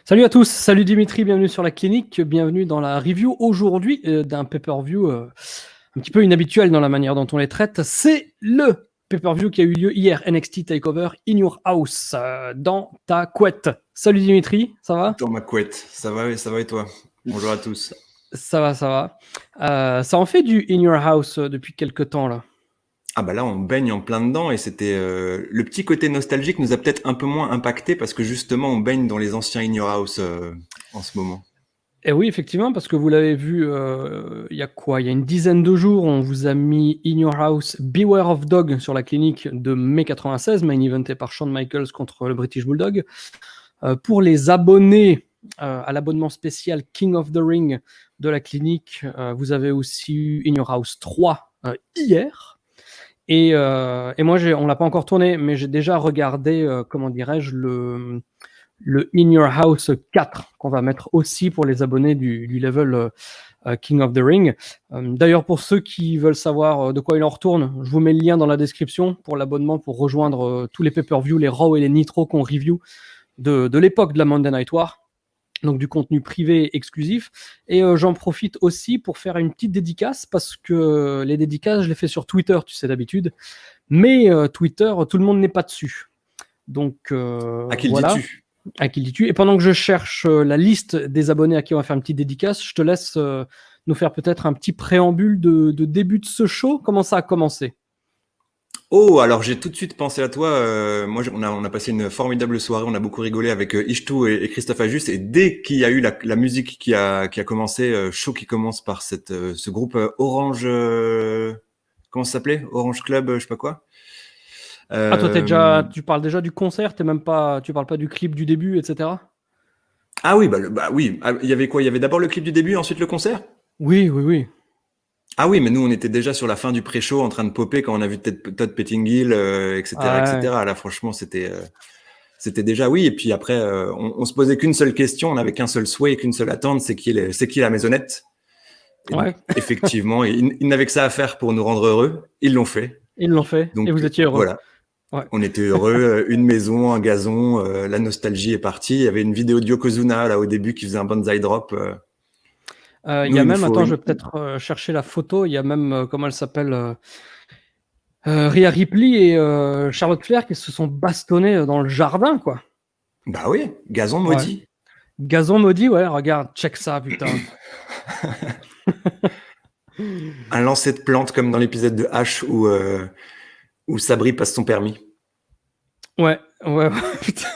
Salut à tous, salut Dimitri, bienvenue sur la clinique, bienvenue dans la review aujourd'hui d'un pay-per-view un petit peu inhabituel dans la manière dont on les traite. C'est le pay-per-view qui a eu lieu hier, NXT TakeOver in your house, dans ta couette. Salut Dimitri, ça va? Dans ma couette, ça va et toi? Bonjour à tous. Ça va, ça va. Ça en fait du in your house depuis quelques temps là. Ah bah là on baigne en plein dedans et c'était le petit côté nostalgique nous a peut-être un peu moins impacté parce que justement on baigne dans les anciens In Your House en ce moment. Et oui, effectivement, parce que vous l'avez vu il y a quoi? Il y a une dizaine de jours, on vous a mis In Your House Beware of Dog sur la clinique de mai 96, main eventé par Shawn Michaels contre le British Bulldog. Pour les abonnés à l'abonnement spécial King of the Ring de la clinique, vous avez aussi eu In Your House 3 hier. Et moi, on l'a pas encore tourné, mais j'ai déjà regardé, comment dirais-je, le In Your House 4 qu'on va mettre aussi pour les abonnés du level King of the Ring. D'ailleurs, pour ceux qui veulent savoir de quoi il en retourne, je vous mets le lien dans la description pour l'abonnement pour rejoindre tous les pay-per-view, les Raw et les Nitro qu'on review de l'époque de la Monday Night War. Donc du contenu privé exclusif. Et j'en profite aussi pour faire une petite dédicace, parce que les dédicaces, je les fais sur Twitter, tu sais d'habitude. Mais Twitter, tout le monde n'est pas dessus. Donc À qui voilà. le dis-tu? À qui le dis-tu? Et pendant que je cherche la liste des abonnés à qui on va faire une petite dédicace, je te laisse nous faire peut-être un petit préambule de début de ce show. Comment ça a commencé? Oh, alors j'ai tout de suite pensé à toi. Moi, on a passé une formidable soirée. On a beaucoup rigolé avec Ishtou et Christophe Ajus. Et dès qu'il y a eu la musique qui a commencé, show qui commence par ce groupe Orange, comment ça s'appelait? Orange Club, je sais pas quoi. Ah, toi, tu parles déjà du concert, tu parles pas du clip du début, etc. Ah oui, bah oui. Ah, il y avait quoi? Il y avait d'abord le clip du début, ensuite le concert? Oui, oui, oui. Ah oui, mais nous, on était déjà sur la fin du pré-show en train de popper quand on a vu Todd Pettingill, etc., Ah, ouais. etc. Là, franchement, c'était déjà oui. Et puis après, on se posait qu'une seule question, on n'avait qu'un seul souhait, qu'une seule attente, c'est qui la maisonnette? Et donc, Ouais, effectivement, ils n'avaient que ça à faire pour nous rendre heureux. Ils l'ont fait. ils l'ont fait et Donc vous étiez heureux. voilà, Ouais. on était heureux. Une maison, un gazon, la nostalgie est partie. Il y avait une vidéo de Yokozuna là au début qui faisait un banzai drop. Il y Nous, a il nous même, faut attends, je une. vais peut-être chercher la photo. Il y a même, comment elle s'appelle, Rhea Ripley et Charlotte Flair qui se sont bastonnés dans le jardin, quoi. Bah oui, gazon Ouais. maudit. Gazon maudit, ouais, regarde, check ça, putain. Un lancer de plantes comme dans l'épisode de H où Sabri passe son permis. Ouais, ouais, ouais, putain.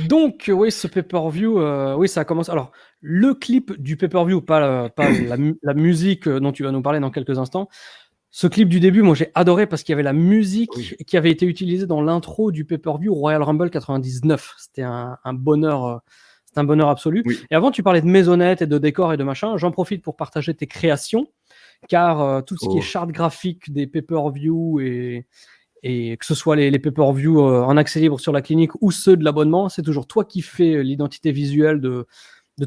Donc, oui, ce pay-per-view, oui, ça a commencé. Alors, le clip du pay-per-view, pas la musique dont tu vas nous parler dans quelques instants. Ce clip du début, moi, j'ai adoré parce qu'il y avait la musique Oui. qui avait été utilisée dans l'intro du pay-per-view Royal Rumble 99. C'était un bonheur. C'était un bonheur absolu. Oui. Et avant, tu parlais de maisonnettes et de décors et de machin. J'en profite pour partager tes créations, car tout ce qui est Oh. charte graphique des pay-per-view et que ce soit les pay-per-view en accès libre sur la clinique ou ceux de l'abonnement, c'est toujours toi qui fais l'identité visuelle de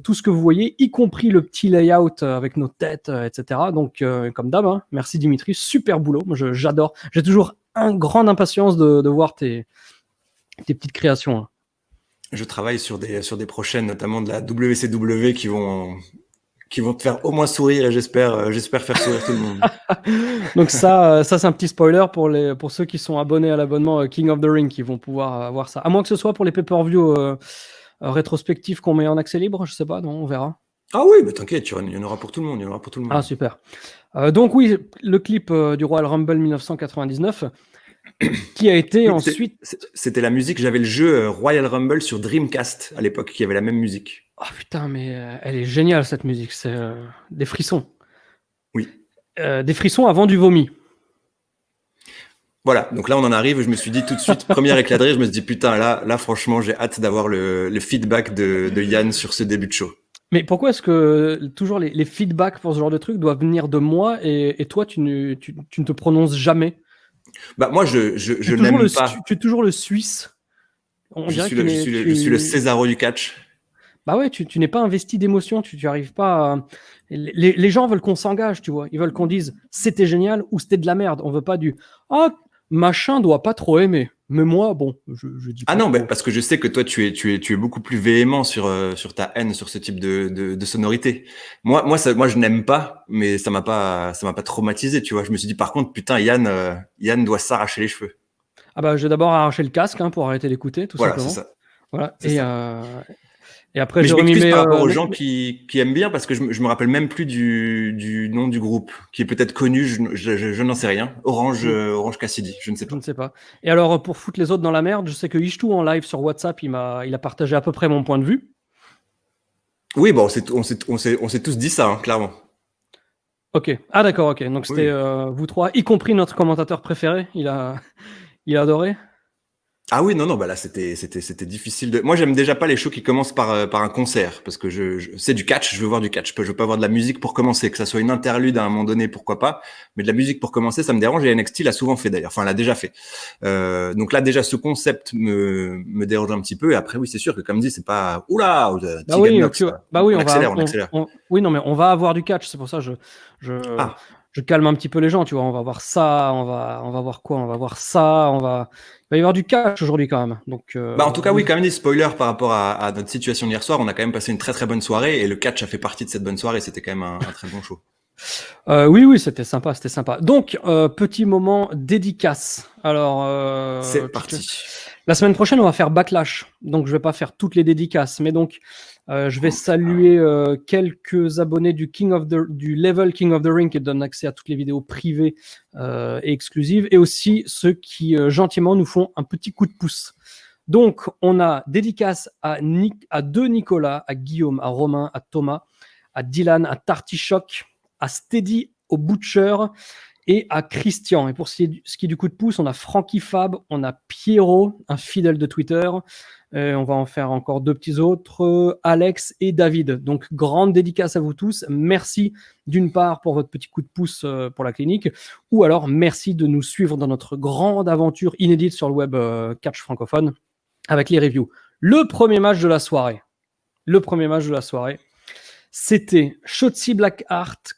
tout ce que vous voyez, y compris le petit layout avec nos têtes, etc. Donc, comme d'hab, hein, merci Dimitri, super boulot. Moi, j'adore. J'ai toujours une grande impatience de voir tes petites créations. Hein. Je travaille sur des prochaines, notamment de la WCW, qui vont te faire au moins sourire et j'espère faire sourire tout le monde. Donc ça c'est un petit spoiler pour ceux qui sont abonnés à l'abonnement King of the Ring qui vont pouvoir voir ça. À moins que ce soit pour les pay-per-view rétrospectifs qu'on met en accès libre, je sais pas, non, on verra. Ah oui, mais t'inquiète, il y en aura pour tout le monde, il y en aura pour tout le Ah monde. super. Donc oui, le clip du Royal Rumble 1999 qui a été Oui, ensuite... c'était la musique, j'avais le jeu Royal Rumble sur Dreamcast à l'époque, qui avait la même musique. Ah putain, mais elle est géniale cette musique, c'est des frissons. Oui. Des frissons avant du vomi. Voilà, donc là on en arrive, je me suis dit tout de suite, premier éclat de rire, je me suis dit putain, là franchement j'ai hâte d'avoir le feedback de Yann sur ce début de show. Mais pourquoi est-ce que toujours les feedbacks pour ce genre de truc doivent venir de moi et toi tu ne te prononces jamais? Bah moi je n'aime pas. Tu es toujours le Suisse. On dirait que Je suis le Césaro du catch. Bah ouais, tu n'es pas investi d'émotion, tu arrives pas à... Les gens veulent qu'on s'engage, tu vois. Ils veulent qu'on dise c'était génial ou c'était de la merde. On veut pas du machin doit pas trop aimer. Mais moi, bon, je dis Ah pas non, trop. parce que je sais que toi, tu es beaucoup plus véhément sur ta haine, sur ce type de sonorité. Moi, je n'aime pas, mais ça m'a pas traumatisé, tu vois. Je me suis dit, par contre, putain, Yann doit s'arracher les cheveux. Ah bah, je vais d'abord arracher le casque hein, pour arrêter d'écouter, tout Voilà, c'est simplement. ça, Voilà. c'est ça. Et après, Mais j'ai je remis m'excuse par rapport aux mes, gens qui aiment bien parce que je me rappelle même plus du nom du groupe, qui est peut-être connu, je n'en sais rien. mes- Orange Cassidy, je ne sais Je ne pas. sais pas. Et alors, pour foutre les autres dans la merde, je sais que Ishtou en live sur WhatsApp, il a partagé à peu près mon point de vue. Oui, bon, on s'est tous dit ça, hein, clairement. Ok. Ah d'accord, ok. Donc c'était Oui. vous trois, y compris notre commentateur préféré. Il a adoré. Ah oui, non, non, bah là, c'était difficile de. Moi, j'aime déjà pas les shows qui commencent par un concert, parce que c'est du catch, je veux voir du catch. Je veux pas voir de la musique pour commencer, que ça soit une interlude à un moment donné, pourquoi pas. Mais de la musique pour commencer, ça me dérange, et NXT l'a souvent fait d'ailleurs. Enfin, l'a déjà fait. Donc là, déjà, ce concept me dérange un petit peu, et après, oui, c'est sûr que, comme dit, c'est pas, oula, Bah Tegan oui, Knox, là. bah oui, On accélère, on accélère. oui, non, mais on va avoir du catch. C'est pour ça que je, Ah. je calme un petit peu les gens. Tu vois, on va voir ça, on va voir quoi, on va voir ça, il va y avoir du catch aujourd'hui quand même. Donc Bah, en tout cas, oui, quand même, des spoilers par rapport à notre situation d'hier soir. On a quand même passé une très très bonne soirée et le catch a fait partie de cette bonne soirée. C'était quand même un très bon show. oui, oui, c'était sympa, c'était sympa. Donc petit moment dédicace. Alors C'est parti. la semaine prochaine, on va faire Backlash. Donc je vais pas faire toutes les dédicaces, mais donc je vais saluer quelques abonnés du level King of the Ring qui donnent accès à toutes les vidéos privées et exclusives, et aussi ceux qui gentiment nous font un petit coup de pouce. Donc on a dédicace à deux Nicolas, à Guillaume, à Romain, à Thomas, à Dylan, à Tartichoc, à Steady, au Butcher et à Christian. Et pour ce qui est du coup de pouce, on a Frankie Fab, on a Pierrot, un fidèle de Twitter. On va en faire encore deux petits autres, Alex et David. Donc, grande dédicace à vous tous. Merci d'une part pour votre petit coup de pouce pour la clinique, ou alors merci de nous suivre dans notre grande aventure inédite sur le web catch francophone avec les reviews. Le premier match de la soirée, c'était Shotzi Blackheart,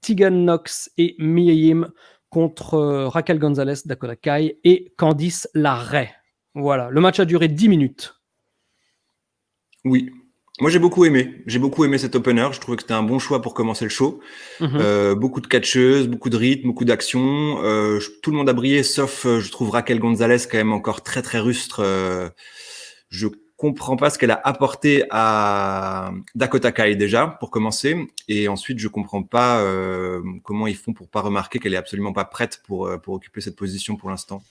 Tegan Knox et Mia Yim contre Raquel Gonzalez, Dakota Kai et Candice LeRae. Voilà, le match a duré 10 minutes. Oui. Moi, j'ai beaucoup aimé. J'ai beaucoup aimé cet opener. Je trouvais que c'était un bon choix pour commencer le show. Beaucoup de catcheuses, beaucoup de rythme, beaucoup d'action. Tout le monde a brillé, sauf, je trouve, Raquel Gonzalez quand même encore très, très rustre. Je comprends pas ce qu'elle a apporté à Dakota Kai déjà, pour commencer. Et ensuite, je comprends pas comment ils font pour pas remarquer qu'elle est absolument pas prête pour occuper cette position pour l'instant.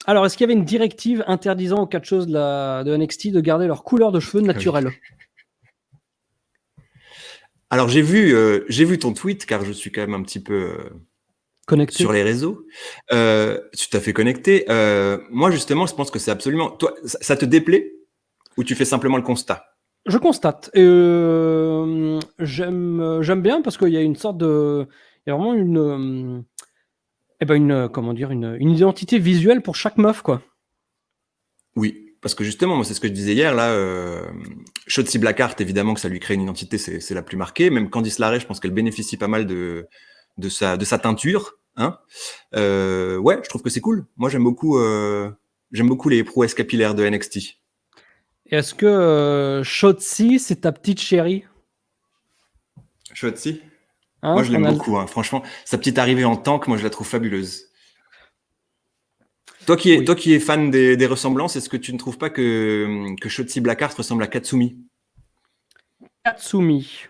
Alors, est-ce qu'il y avait une directive interdisant aux catcheuses de NXT de garder leur couleur de cheveux naturelle? Alors, j'ai vu ton tweet, car je suis quand même un petit peu Connecté. sur les réseaux. Tu t'as fait connecter. Moi, justement, je pense que c'est absolument... Toi, ça te déplaît ou tu fais simplement le constat? Je constate. J'aime bien parce qu'il y a une sorte de... Il y a vraiment comment dire, une identité visuelle pour chaque meuf, quoi. Oui, parce que justement, moi, c'est ce que je disais hier, là, Shotzi Blackheart, évidemment que ça lui crée une identité, c'est la plus marquée. Même Candice LeRae, je pense qu'elle bénéficie pas mal de sa teinture. Hein. Ouais, je trouve que c'est cool. Moi, j'aime beaucoup les prouesses capillaires de NXT. Et est-ce que Shotzi, c'est ta petite chérie? Shotzi? Hein, Moi, je l'aime beaucoup. Hein. Franchement, sa petite arrivée en tank, moi, je la trouve fabuleuse. Toi qui es fan des ressemblances, est-ce que tu ne trouves pas que Shotzi Blackheart ressemble à Katsumi? Katsumi.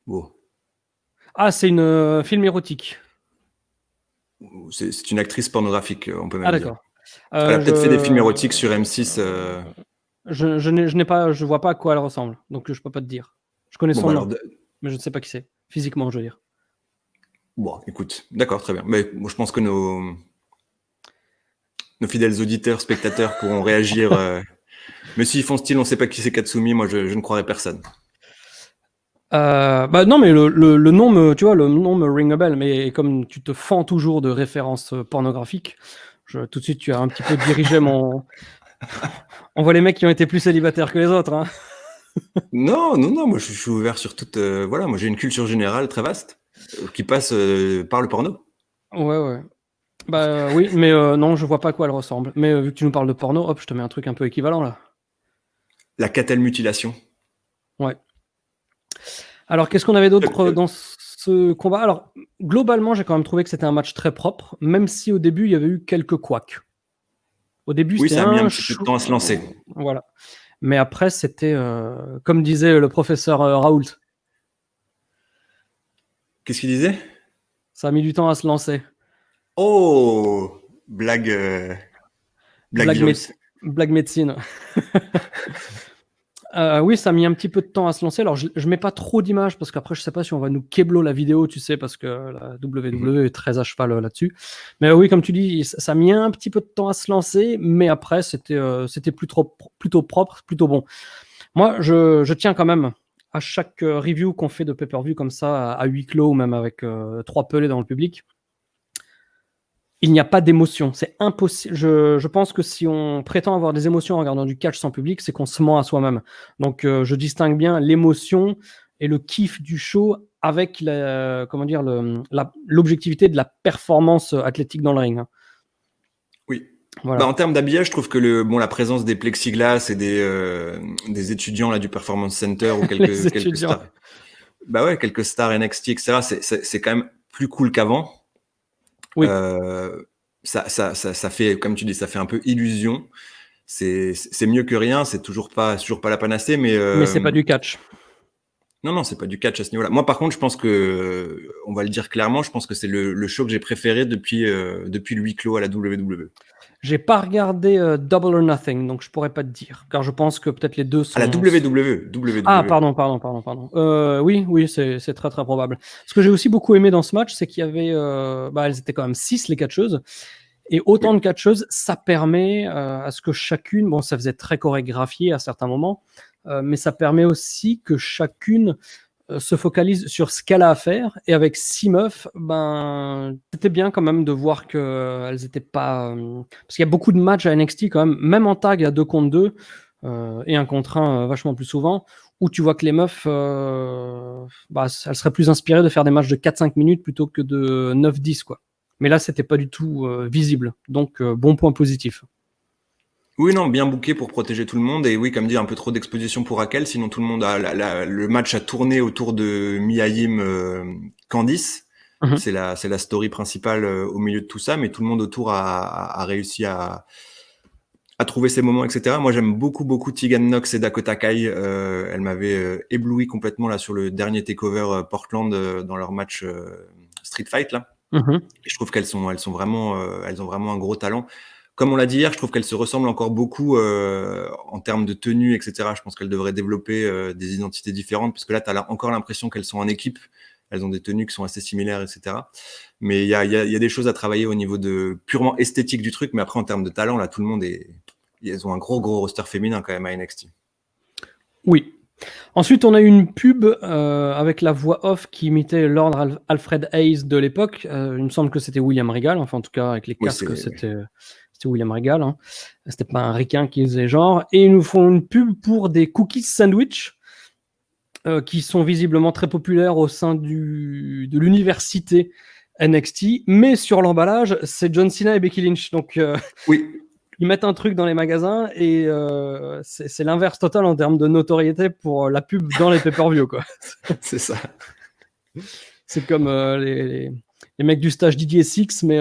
Oh. Ah, c'est une film érotique. C'est une actrice pornographique, on peut même Ah, dire. d'accord. Elle a peut-être fait des films érotiques sur M6. Je vois pas à quoi elle ressemble, donc je peux pas te dire. Je connais son nom, mais je ne sais pas qui c'est. Physiquement, je veux dire. Bon, écoute, d'accord, très bien. Mais moi, je pense que nos fidèles auditeurs, spectateurs pourront réagir. Mais s'ils font style, on sait pas qui c'est Katsumi, moi, je ne croirais personne. Bah non, mais le nom me ring a bell, mais comme tu te fends toujours de références pornographiques, tout de suite tu as un petit peu dirigé mon... On voit les mecs qui ont été plus célibataires que les autres. Hein. Non, moi je suis ouvert sur toute... moi j'ai une culture générale très vaste qui passe par le porno. Ouais. Bah oui, mais non, je vois pas à quoi elle ressemble. Mais vu que tu nous parles de porno, hop, je te mets un truc un peu équivalent là. La Catel mutilation. Ouais. Alors, qu'est-ce qu'on avait d'autre dans ce combat? Alors, globalement, j'ai quand même trouvé que c'était un match très propre, même si au début, il y avait eu quelques couacs. Au début, Oui, c'était ça a mis un un petit peu de temps à se lancer. Voilà. Mais après, c'était, comme disait le professeur Raoult, Qu'est-ce qu'il disait? ça a mis du temps à se lancer. Oh, blague Blague, virus. blague médecine. Oui, ça a mis un petit peu de temps à se lancer. Alors, je mets pas trop d'images parce qu'après, je sais pas si on va nous keblo la vidéo, tu sais, parce que la WWE est très à cheval là-dessus. Mais oui, comme tu dis, ça a mis un petit peu de temps à se lancer, mais après, c'était plutôt propre, plutôt bon. Moi, je tiens quand même à chaque review qu'on fait de pay-per-view comme ça, à huis clos, ou même avec 3 pelés dans le public. Il n'y a pas d'émotion. C'est impossible. Je pense que si on prétend avoir des émotions en regardant du catch sans public, c'est qu'on se ment à soi-même. Donc, je distingue bien l'émotion et le kiff du show avec comment dire, l'objectivité de la performance athlétique dans le ring, hein. Oui. Bah, Voilà. en termes d'habillage, je trouve que la présence des plexiglas et des étudiants là du Performance Center ou Les quelques étudiants. stars, bah ouais, quelques stars NXT, etc. C'est quand même plus cool qu'avant. Oui, Ça fait, comme tu dis, ça fait un peu illusion. C'est mieux que rien. C'est toujours pas la panacée, mais mais c'est pas du catch. non, non, c'est pas du catch à ce niveau-là. Moi, par contre, je pense que, on va le dire clairement, je pense que c'est le show que j'ai préféré depuis le huis clos à la WWE. J'ai pas regardé Double or Nothing, donc je pourrais pas te dire, car je pense que peut-être les deux À la sont. WWE, Ah, WWE. pardon. Oui, oui, c'est très très probable. Ce que j'ai aussi beaucoup aimé dans ce match, c'est qu'il y avait, elles étaient quand même 6 les catcheuses, et autant Oui. de catcheuses, ça permet à ce que chacune, bon, ça faisait très chorégraphié à certains moments, mais ça permet aussi que chacune se focalise sur ce qu'elle a à faire. Et avec 6 meufs, c'était bien quand même de voir qu'elles étaient pas. Parce qu'il y a beaucoup de matchs à NXT quand même en tag à 2 contre 2 et 1 contre 1 vachement plus souvent, où tu vois que les meufs, elles seraient plus inspirées de faire des matchs de 4-5 minutes plutôt que de 9-10, quoi. Mais là, c'était pas du tout visible. Donc, bon point positif. Oui, non, bien booké pour protéger tout le monde. Et oui, comme dit, un peu trop d'exposition pour Raquel. Sinon, tout le monde le match a tourné autour de Mia Yim, Candice. Mhm. C'est la story principale au milieu de tout ça. Mais tout le monde autour a réussi à trouver ses moments, etc. Moi, j'aime beaucoup, beaucoup Tegan Nox et Dakota Kai. Elle m'avait ébloui complètement là sur le dernier takeover Portland dans leur match Street Fight là. Mhm. Et je trouve elles ont vraiment un gros talent. Comme on l'a dit hier, je trouve qu'elles se ressemblent encore beaucoup en termes de tenue, etc. Je pense qu'elles devraient développer des identités différentes, parce que là, tu as encore l'impression qu'elles sont en équipe. Elles ont des tenues qui sont assez similaires, etc. Mais il y a des choses à travailler au niveau de purement esthétique du truc. Mais après, en termes de talent, là, tout le monde est. Ils ont un gros roster féminin quand même à NXT. Oui. Ensuite, on a eu une pub avec la voix off qui imitait Lord Alfred Hayes de l'époque. Il me semble que c'était William Regal. Enfin, en tout cas, avec les Oui, casques, c'était William Regal, hein. C'était pas un ricain qui faisait genre. Et ils nous font une pub pour des cookies sandwich qui sont visiblement très populaires au sein de l'université NXT. Mais sur l'emballage, c'est John Cena et Becky Lynch. Donc, oui, ils mettent un truc dans les magasins et c'est l'inverse total en termes de notoriété pour la pub dans les pay-per-view, quoi. c'est ça. C'est comme les mecs du stage Didier Six, mais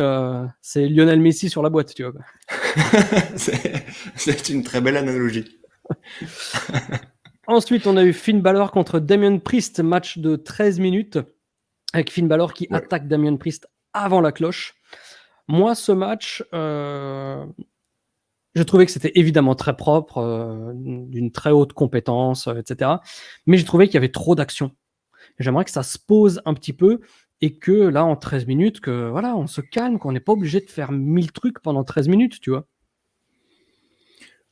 c'est Lionel Messi sur la boîte, tu vois, quoi. C'est une très belle analogie. Ensuite, on a eu Finn Balor contre Damien Priest, match de 13 minutes, avec Finn Balor qui Ouais. attaque Damien Priest avant la cloche. Moi, ce match, je trouvais que c'était évidemment très propre, d'une très haute compétence, etc. Mais j'ai trouvé qu'il y avait trop d'action. J'aimerais que ça se pose un petit peu et que là, en 13 minutes, que voilà, on se calme, qu'on n'est pas obligé de faire 1000 trucs pendant 13 minutes, tu vois.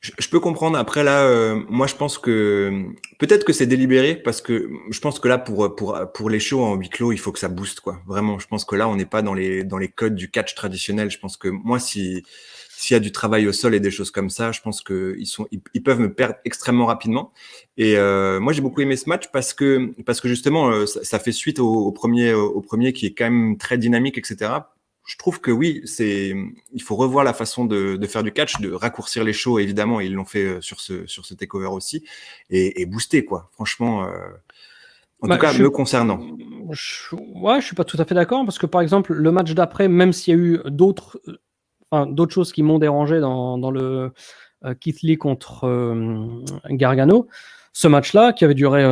Je peux comprendre. Après là, moi je pense que peut-être que c'est délibéré parce que je pense que là pour les shows en huis clos, il faut que ça booste quoi. Vraiment, je pense que là on n'est pas dans les codes du catch traditionnel. Je pense que moi s'il y a du travail au sol et des choses comme ça, je pense que ils peuvent me perdre extrêmement rapidement. Et moi j'ai beaucoup aimé ce match parce que justement ça fait suite au premier qui est quand même très dynamique, etc. je trouve que oui, il faut revoir la façon de faire du catch, de raccourcir les shows, évidemment, ils l'ont fait sur ce takeover aussi, et booster, quoi. Franchement, en tout Bah, cas, me concernant. Ouais, je suis pas tout à fait d'accord parce que par exemple, le match d'après, même s'il y a eu d'autres choses qui m'ont dérangé dans le Keith Lee contre Gargano, ce match-là, qui avait duré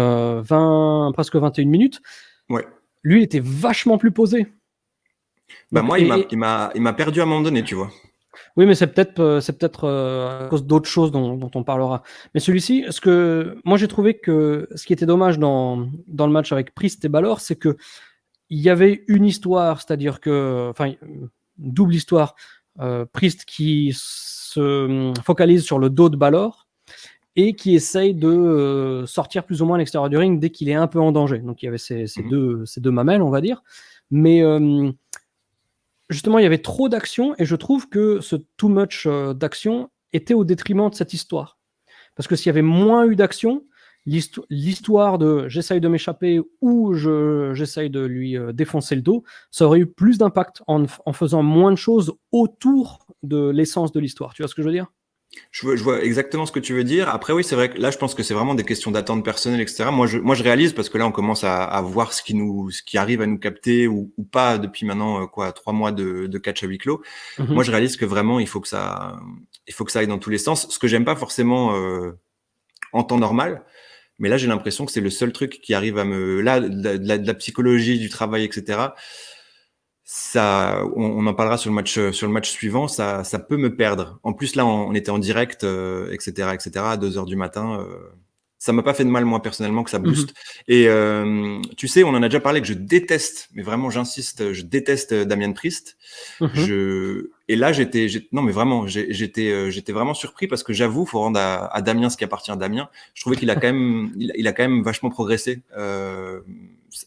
presque 21 minutes, Ouais. lui, il était vachement plus posé. Bah Donc, moi, il m'a perdu à un moment donné, tu vois. oui, mais c'est peut-être à cause d'autres choses dont on parlera. Mais celui-ci, moi j'ai trouvé que ce qui était dommage dans le match avec Priest et Balor, c'est que il y avait une histoire, c'est-à-dire que, enfin, une double histoire. Priest qui se focalise sur le dos de Balor et qui essaye de sortir plus ou moins à l'extérieur du ring dès qu'il est un peu en danger. Donc il y avait ces deux mamelles, on va dire. Mais justement, il y avait trop d'action et je trouve que ce too much d'action était au détriment de cette histoire. Parce que s'il y avait moins eu d'action, l'histoire de j'essaye de m'échapper ou j'essaye de lui défoncer le dos, ça aurait eu plus d'impact en faisant moins de choses autour de l'essence de l'histoire. Tu vois ce que je veux dire? Je vois exactement ce que tu veux dire. Après, oui, c'est vrai que là, je pense que c'est vraiment des questions d'attente personnelle, etc. Moi, je réalise parce que là, on commence à voir ce qui arrive à nous capter ou pas depuis maintenant, 3 mois de catch à huis clos. Moi, je réalise que vraiment, il faut que ça aille dans tous les sens. Ce que j'aime pas forcément, en temps normal. Mais là, j'ai l'impression que c'est le seul truc qui arrive là, de la psychologie, du travail, etc. Ça, on en parlera sur le match suivant. Ça peut me perdre. En plus, là, on était en direct, etc., à 2 heures du matin. Ça m'a pas fait de mal, moi, personnellement, que ça booste. Et tu sais, on en a déjà parlé que je déteste, mais vraiment, j'insiste, je déteste Damian Priest. Et là, non, mais vraiment, j'étais vraiment surpris parce que j'avoue, faut rendre à Damien ce qui appartient à Damien. Je trouvais qu'il a quand même, il a quand même vachement progressé.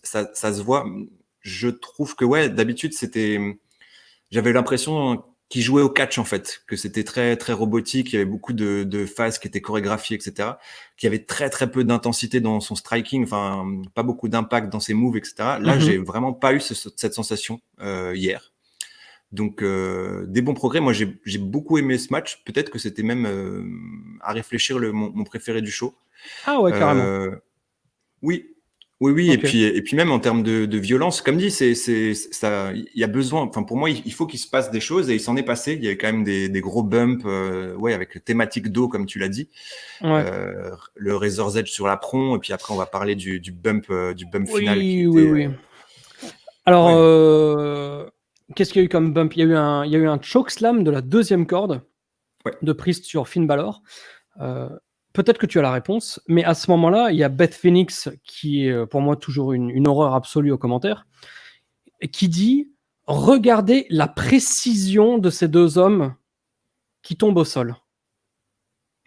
Ça se voit. Je trouve que ouais, d'habitude, j'avais l'impression qu'il jouait au catch en fait, que c'était très très robotique, il y avait beaucoup de phases qui étaient chorégraphiées, etc. Qu'il y avait très très peu d'intensité dans son striking, enfin pas beaucoup d'impact dans ses moves, etc. Là, j'ai vraiment pas eu cette sensation hier. Donc des bons progrès. Moi, j'ai beaucoup aimé ce match. Peut-être que c'était même à réfléchir mon préféré du show. Ah ouais, carrément. Oui. Oui. Okay. Et puis même en termes de violence, comme dit, ça, il y a besoin. Enfin, pour moi, il faut qu'il se passe des choses et il s'en est passé. Il y avait quand même des gros bumps, ouais, avec le thématique d'eau, comme tu l'as dit, Ouais. le Razor's Edge sur l'apron, et puis après, on va parler du bump final qui Oui, était. oui. Alors, Ouais. qu'est-ce qu'il y a eu comme bump? Il y a eu un chokeslam de la deuxième corde de Priest sur Finn Balor. Peut-être que tu as la réponse, mais à ce moment-là, il y a Beth Phoenix, qui est pour moi toujours une horreur absolue aux commentaires, et qui dit « Regardez la précision de ces deux hommes qui tombent au sol. »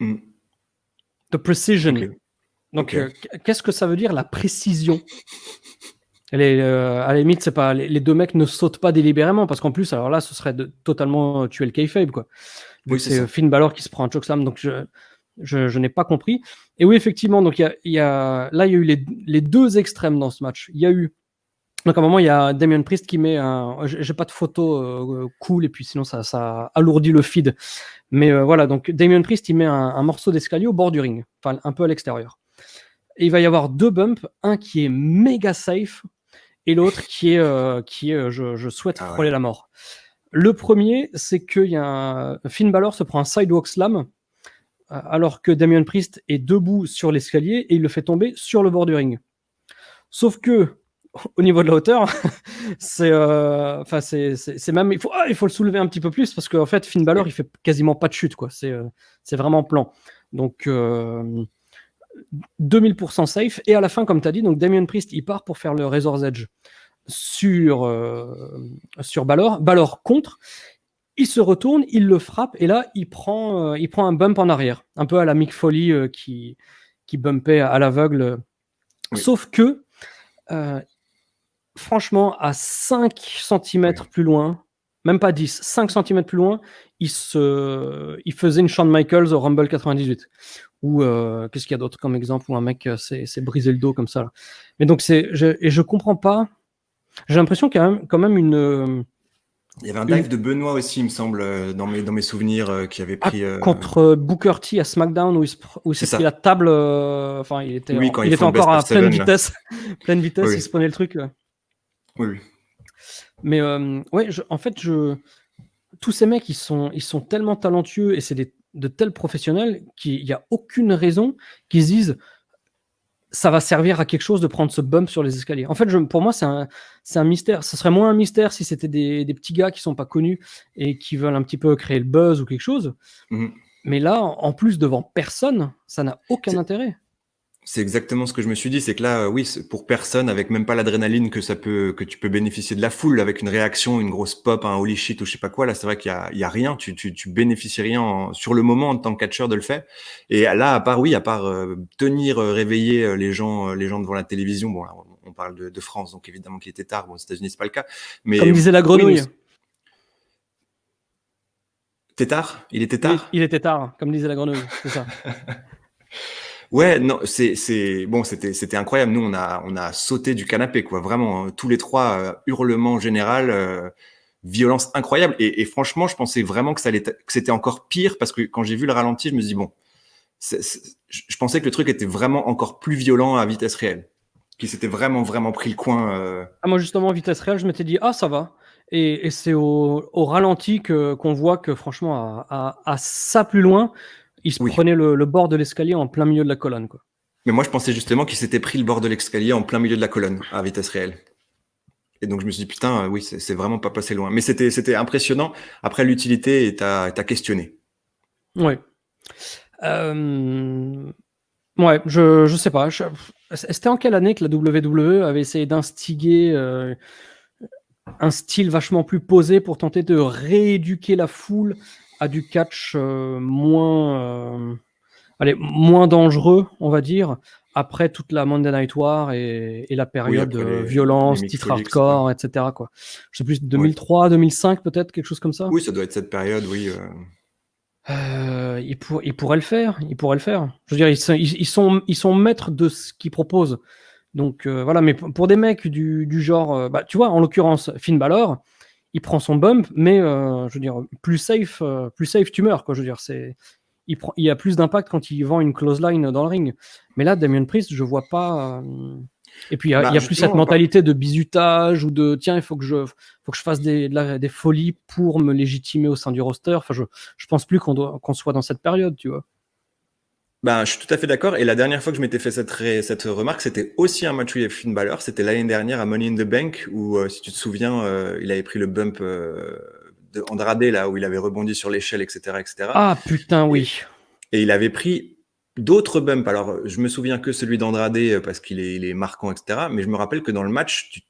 The precision. Okay. Donc, qu'est-ce que ça veut dire, la précision? À la limite, c'est pas, les deux mecs ne sautent pas délibérément, parce qu'en plus, alors là, ce serait totalement tuer le kayfabe, quoi. Vu que c'est Finn Balor qui se prend un chokeslam, donc je n'ai pas compris. Et oui, effectivement, donc là, il y a eu les deux extrêmes dans ce match. Il y a eu, donc à un moment, il y a Damian Priest qui met j'ai pas de photo cool, et puis sinon ça alourdit le feed. Mais voilà, donc Damian Priest, il met un morceau d'escalier au bord du ring, enfin un peu à l'extérieur. Et il va y avoir deux bumps, un qui est méga safe, et l'autre qui est je souhaite frôler la mort. Le premier, c'est que Finn Balor se prend un sidewalk slam alors que Damian Priest est debout sur l'escalier et il le fait tomber sur le bord du ring. Sauf que au niveau de la hauteur, c'est même il faut le soulever un petit peu plus parce qu'en fait Finn Balor il fait quasiment pas de chute, quoi. C'est vraiment plan. Donc 2000% safe, et à la fin, comme tu as dit, donc Damian Priest il part pour faire le Razor's Edge sur Balor. Balor contre, il se retourne, il le frappe, et là il prend un bump en arrière, un peu à la Mick Foley qui bumpait à l'aveugle. Oui. Sauf que franchement, à 5 cm plus loin, même pas 10, 5 cm plus loin, il faisait une Shawn Michaels au Rumble 98. Ou qu'est-ce qu'il y a d'autre comme exemple où un mec s'est brisé le dos comme ça là. Mais donc je comprends pas. J'ai l'impression qu'il y a quand même une Il y avait un Une... dive de Benoît aussi, il me semble, dans mes souvenirs, qui avait Ah, pris. contre Booker T à SmackDown où il C'est s'est pris la ça. table. Enfin, Oui, quand ils il était font le encore best of à pleine seven, là. vitesse. Pleine Oui, vitesse, il oui. se prenait le truc. Oui, oui. Mais ouais, en fait, tous ces mecs, ils sont tellement talentueux et c'est de tels professionnels qu'il n'y a aucune raison qu'ils se disent ça va servir à quelque chose de prendre ce bump sur les escaliers. En fait, pour moi, c'est un mystère. Ce serait moins un mystère si c'était des petits gars qui sont pas connus et qui veulent un petit peu créer le buzz ou quelque chose. Mhm. Mais là, en plus, devant personne, ça n'a aucun C'est intérêt. c'est exactement ce que je me suis dit, c'est que là, oui, pour personne, avec même pas l'adrénaline que tu peux bénéficier de la foule, avec une réaction, une grosse pop, un holy shit ou je sais pas quoi, là, c'est vrai il y a rien, tu bénéficies rien sur le moment en tant que catcheur de le faire. Et là, à part tenir, réveiller les gens devant la télévision, bon, là, on parle de France, donc évidemment qu'il était tard, bon, aux États-Unis, c'est pas le cas, Comme mais disait la oui, nous, grenouille. t'es tard? Il était tard? Il était tard, comme disait la grenouille, c'est ça. Ouais, non, bon, c'était incroyable. Nous, on a sauté du canapé, quoi. Vraiment, tous les trois, hurlement général, violence incroyable. Et franchement, je pensais vraiment que que c'était encore pire parce que quand j'ai vu le ralenti, je me dis bon, je pensais que le truc était vraiment encore plus violent à vitesse réelle, qu'il s'était vraiment pris le coin. Ah, moi, justement, en vitesse réelle, je m'étais dit, ah, ça va. Et c'est au ralenti qu'on voit que, franchement, à ça plus loin, il se Oui, prenait le bord de l'escalier en plein milieu de la colonne, quoi. mais moi, je pensais justement qu'il s'était pris le bord de l'escalier en plein milieu de la colonne à vitesse réelle. Et donc je me suis dit putain, oui, c'est vraiment pas passé loin. Mais c'était impressionnant. Après l'utilité, t'as questionné. Ouais. Euh, ouais, je sais pas. C'était en quelle année que la WWE avait essayé d'instiguer un style vachement plus posé pour tenter de rééduquer la foule à du catch moins dangereux, on va dire, après toute la Monday Night War et la Oui, période après les violence, Mick titre Foley, etc. hardcore, etc., quoi. Je sais plus, Ouais. 2003, 2005 peut-être, quelque chose comme ça. Oui, ça doit être cette période, oui. Il pourrait le faire, il pourrait le faire. Je veux dire, ils sont maîtres de ce qu'ils proposent. Donc voilà, mais pour des mecs du genre, bah, tu vois, en l'occurrence, Finn Balor, il prend son bump, mais je veux dire, plus safe tu meurs, quoi. Je veux dire, il a plus d'impact quand il vend une close line dans le ring. Mais là, Damien Priest, je vois pas. Et puis il Bah y a plus cette justement, mentalité de bizutage ou de tiens, il faut que je fasse des folies pour me légitimer au sein du roster. Enfin, je pense plus qu'on soit dans cette période, tu vois. bah, je suis tout à fait d'accord. Et la dernière fois que je m'étais fait cette remarque, c'était aussi un match où il y avait Finn Balor. C'était l'année dernière à Money in the Bank où, si tu te souviens, il avait pris le bump de Andrade là où il avait rebondi sur l'échelle, etc., etc. Ah putain, Et, oui. Et il avait pris d'autres bumps. Alors, je me souviens que celui d'Andrade parce il est marquant, etc. Mais je me rappelle que dans le match,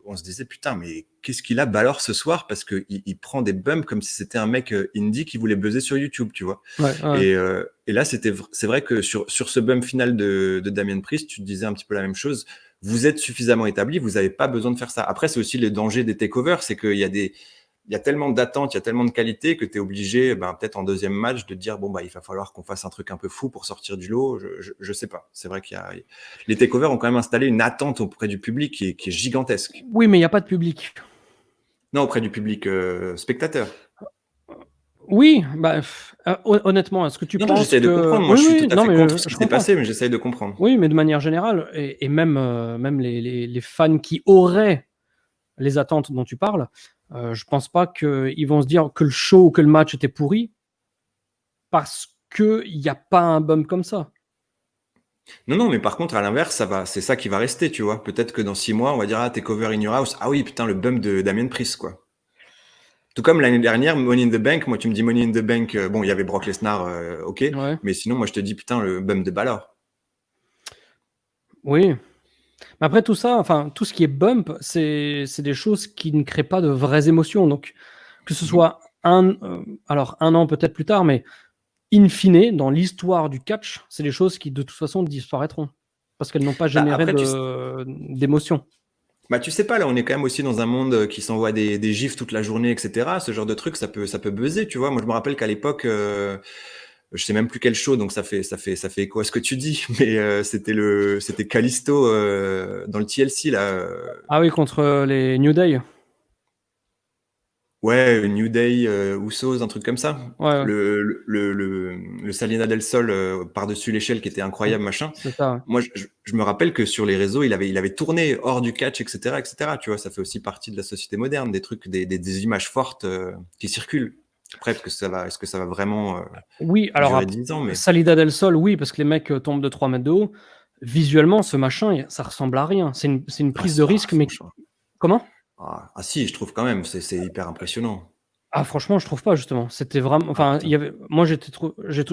on se disait putain, mais qu'est-ce qu'il a Balor ce soir parce que il prend des bumps comme si c'était un mec indie qui voulait buzzer sur YouTube, tu vois. Ouais, ouais. Et là, c'est vrai que sur ce bump final de Damien Priest, tu te disais un petit peu la même chose. Vous êtes suffisamment établi, vous n'avez pas besoin de faire ça. Après, c'est aussi le danger des takeovers, c'est qu'il y a il y a tellement d'attentes, il y a tellement de qualité que tu es obligé, ben, peut-être en deuxième match, de te dire bon, bah, il va falloir qu'on fasse un truc un peu fou pour sortir du lot. Je sais pas. C'est vrai les takeovers ont quand même installé une attente auprès du public qui est gigantesque. Oui, mais il n'y a pas de public. Non, auprès du public spectateur. Oui, bah, honnêtement, est-ce que tu Non, non, penses j'essaye de que... comprendre. Moi, Oui, je suis tout oui, à non, fait mais contre ce je qui s'est comprends. passé, mais j'essaye de comprendre. Oui, mais de manière générale, et même, même les fans qui auraient les attentes dont tu parles, je pense pas qu'ils vont se dire que le show ou que le match était pourri parce qu'il n'y a pas un bump comme ça. Non, non, mais par contre, à l'inverse, c'est ça qui va rester, tu vois. Peut-être que dans 6 mois, on va dire, ah, takeover in your house. Ah oui, putain, le bump de Damien Priest, quoi. Tout comme l'année dernière, Money in the Bank, moi tu me dis Money in the Bank, bon il y avait Brock Lesnar, ok, Ouais. mais sinon moi je te dis putain le bum de Balor. Oui. Mais après tout ça, enfin, tout ce qui est bump, c'est des choses qui ne créent pas de vraies émotions. Donc, que ce Mhm. soit alors un an peut-être plus tard, mais in fine, dans l'histoire du catch, c'est des choses qui de toute façon disparaîtront parce qu'elles n'ont pas Bah, généré après d'émotion. bah tu sais pas là on est quand même aussi dans un monde qui s'envoie des gifs toute la journée etc. Ce genre de truc ça peut buzzer tu vois. Moi je me rappelle qu'à l'époque je sais même plus quel show donc ça fait écho à ce que tu dis mais c'était Kalisto dans le TLC là. Ah oui, contre les New Day. Ouais, New Day, Usos, un truc comme ça. Ouais, ouais, Le Salina del Sol par-dessus l'échelle qui était incroyable, machin. c'est ça. Ouais. Moi, je me rappelle que sur les réseaux, il avait tourné hors du catch, etc., etc. Tu vois, ça fait aussi partie de la société moderne, des trucs, des images fortes qui circulent. Après, est-ce que ça va vraiment Oui, alors durer 10 ans, mais Salida del Sol, oui, parce que les mecs tombent de 3 mètres de haut. Visuellement, ce machin, ça ressemble à rien. C'est une prise de risque, mais franchement, comment? si, je trouve quand même, c'est hyper impressionnant. Ah, franchement, je trouve pas, justement. C'était vraiment. Ah Enfin, putain. moi, j'ai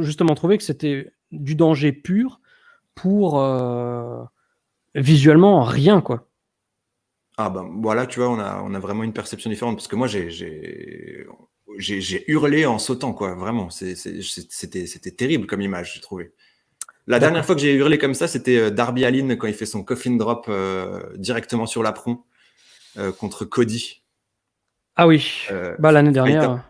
justement trouvé que c'était du danger pur pour visuellement rien, quoi. Ah ben voilà, tu vois, on a vraiment une perception différente parce que moi j'ai hurlé en sautant quoi, vraiment. C'était terrible comme image, j'ai trouvé. La dernière D'accord. fois que j'ai hurlé comme ça, c'était Darby Allin quand il fait son coffin drop directement sur l'apron contre Cody, Ah oui, euh, bah l'année Fighter, dernière,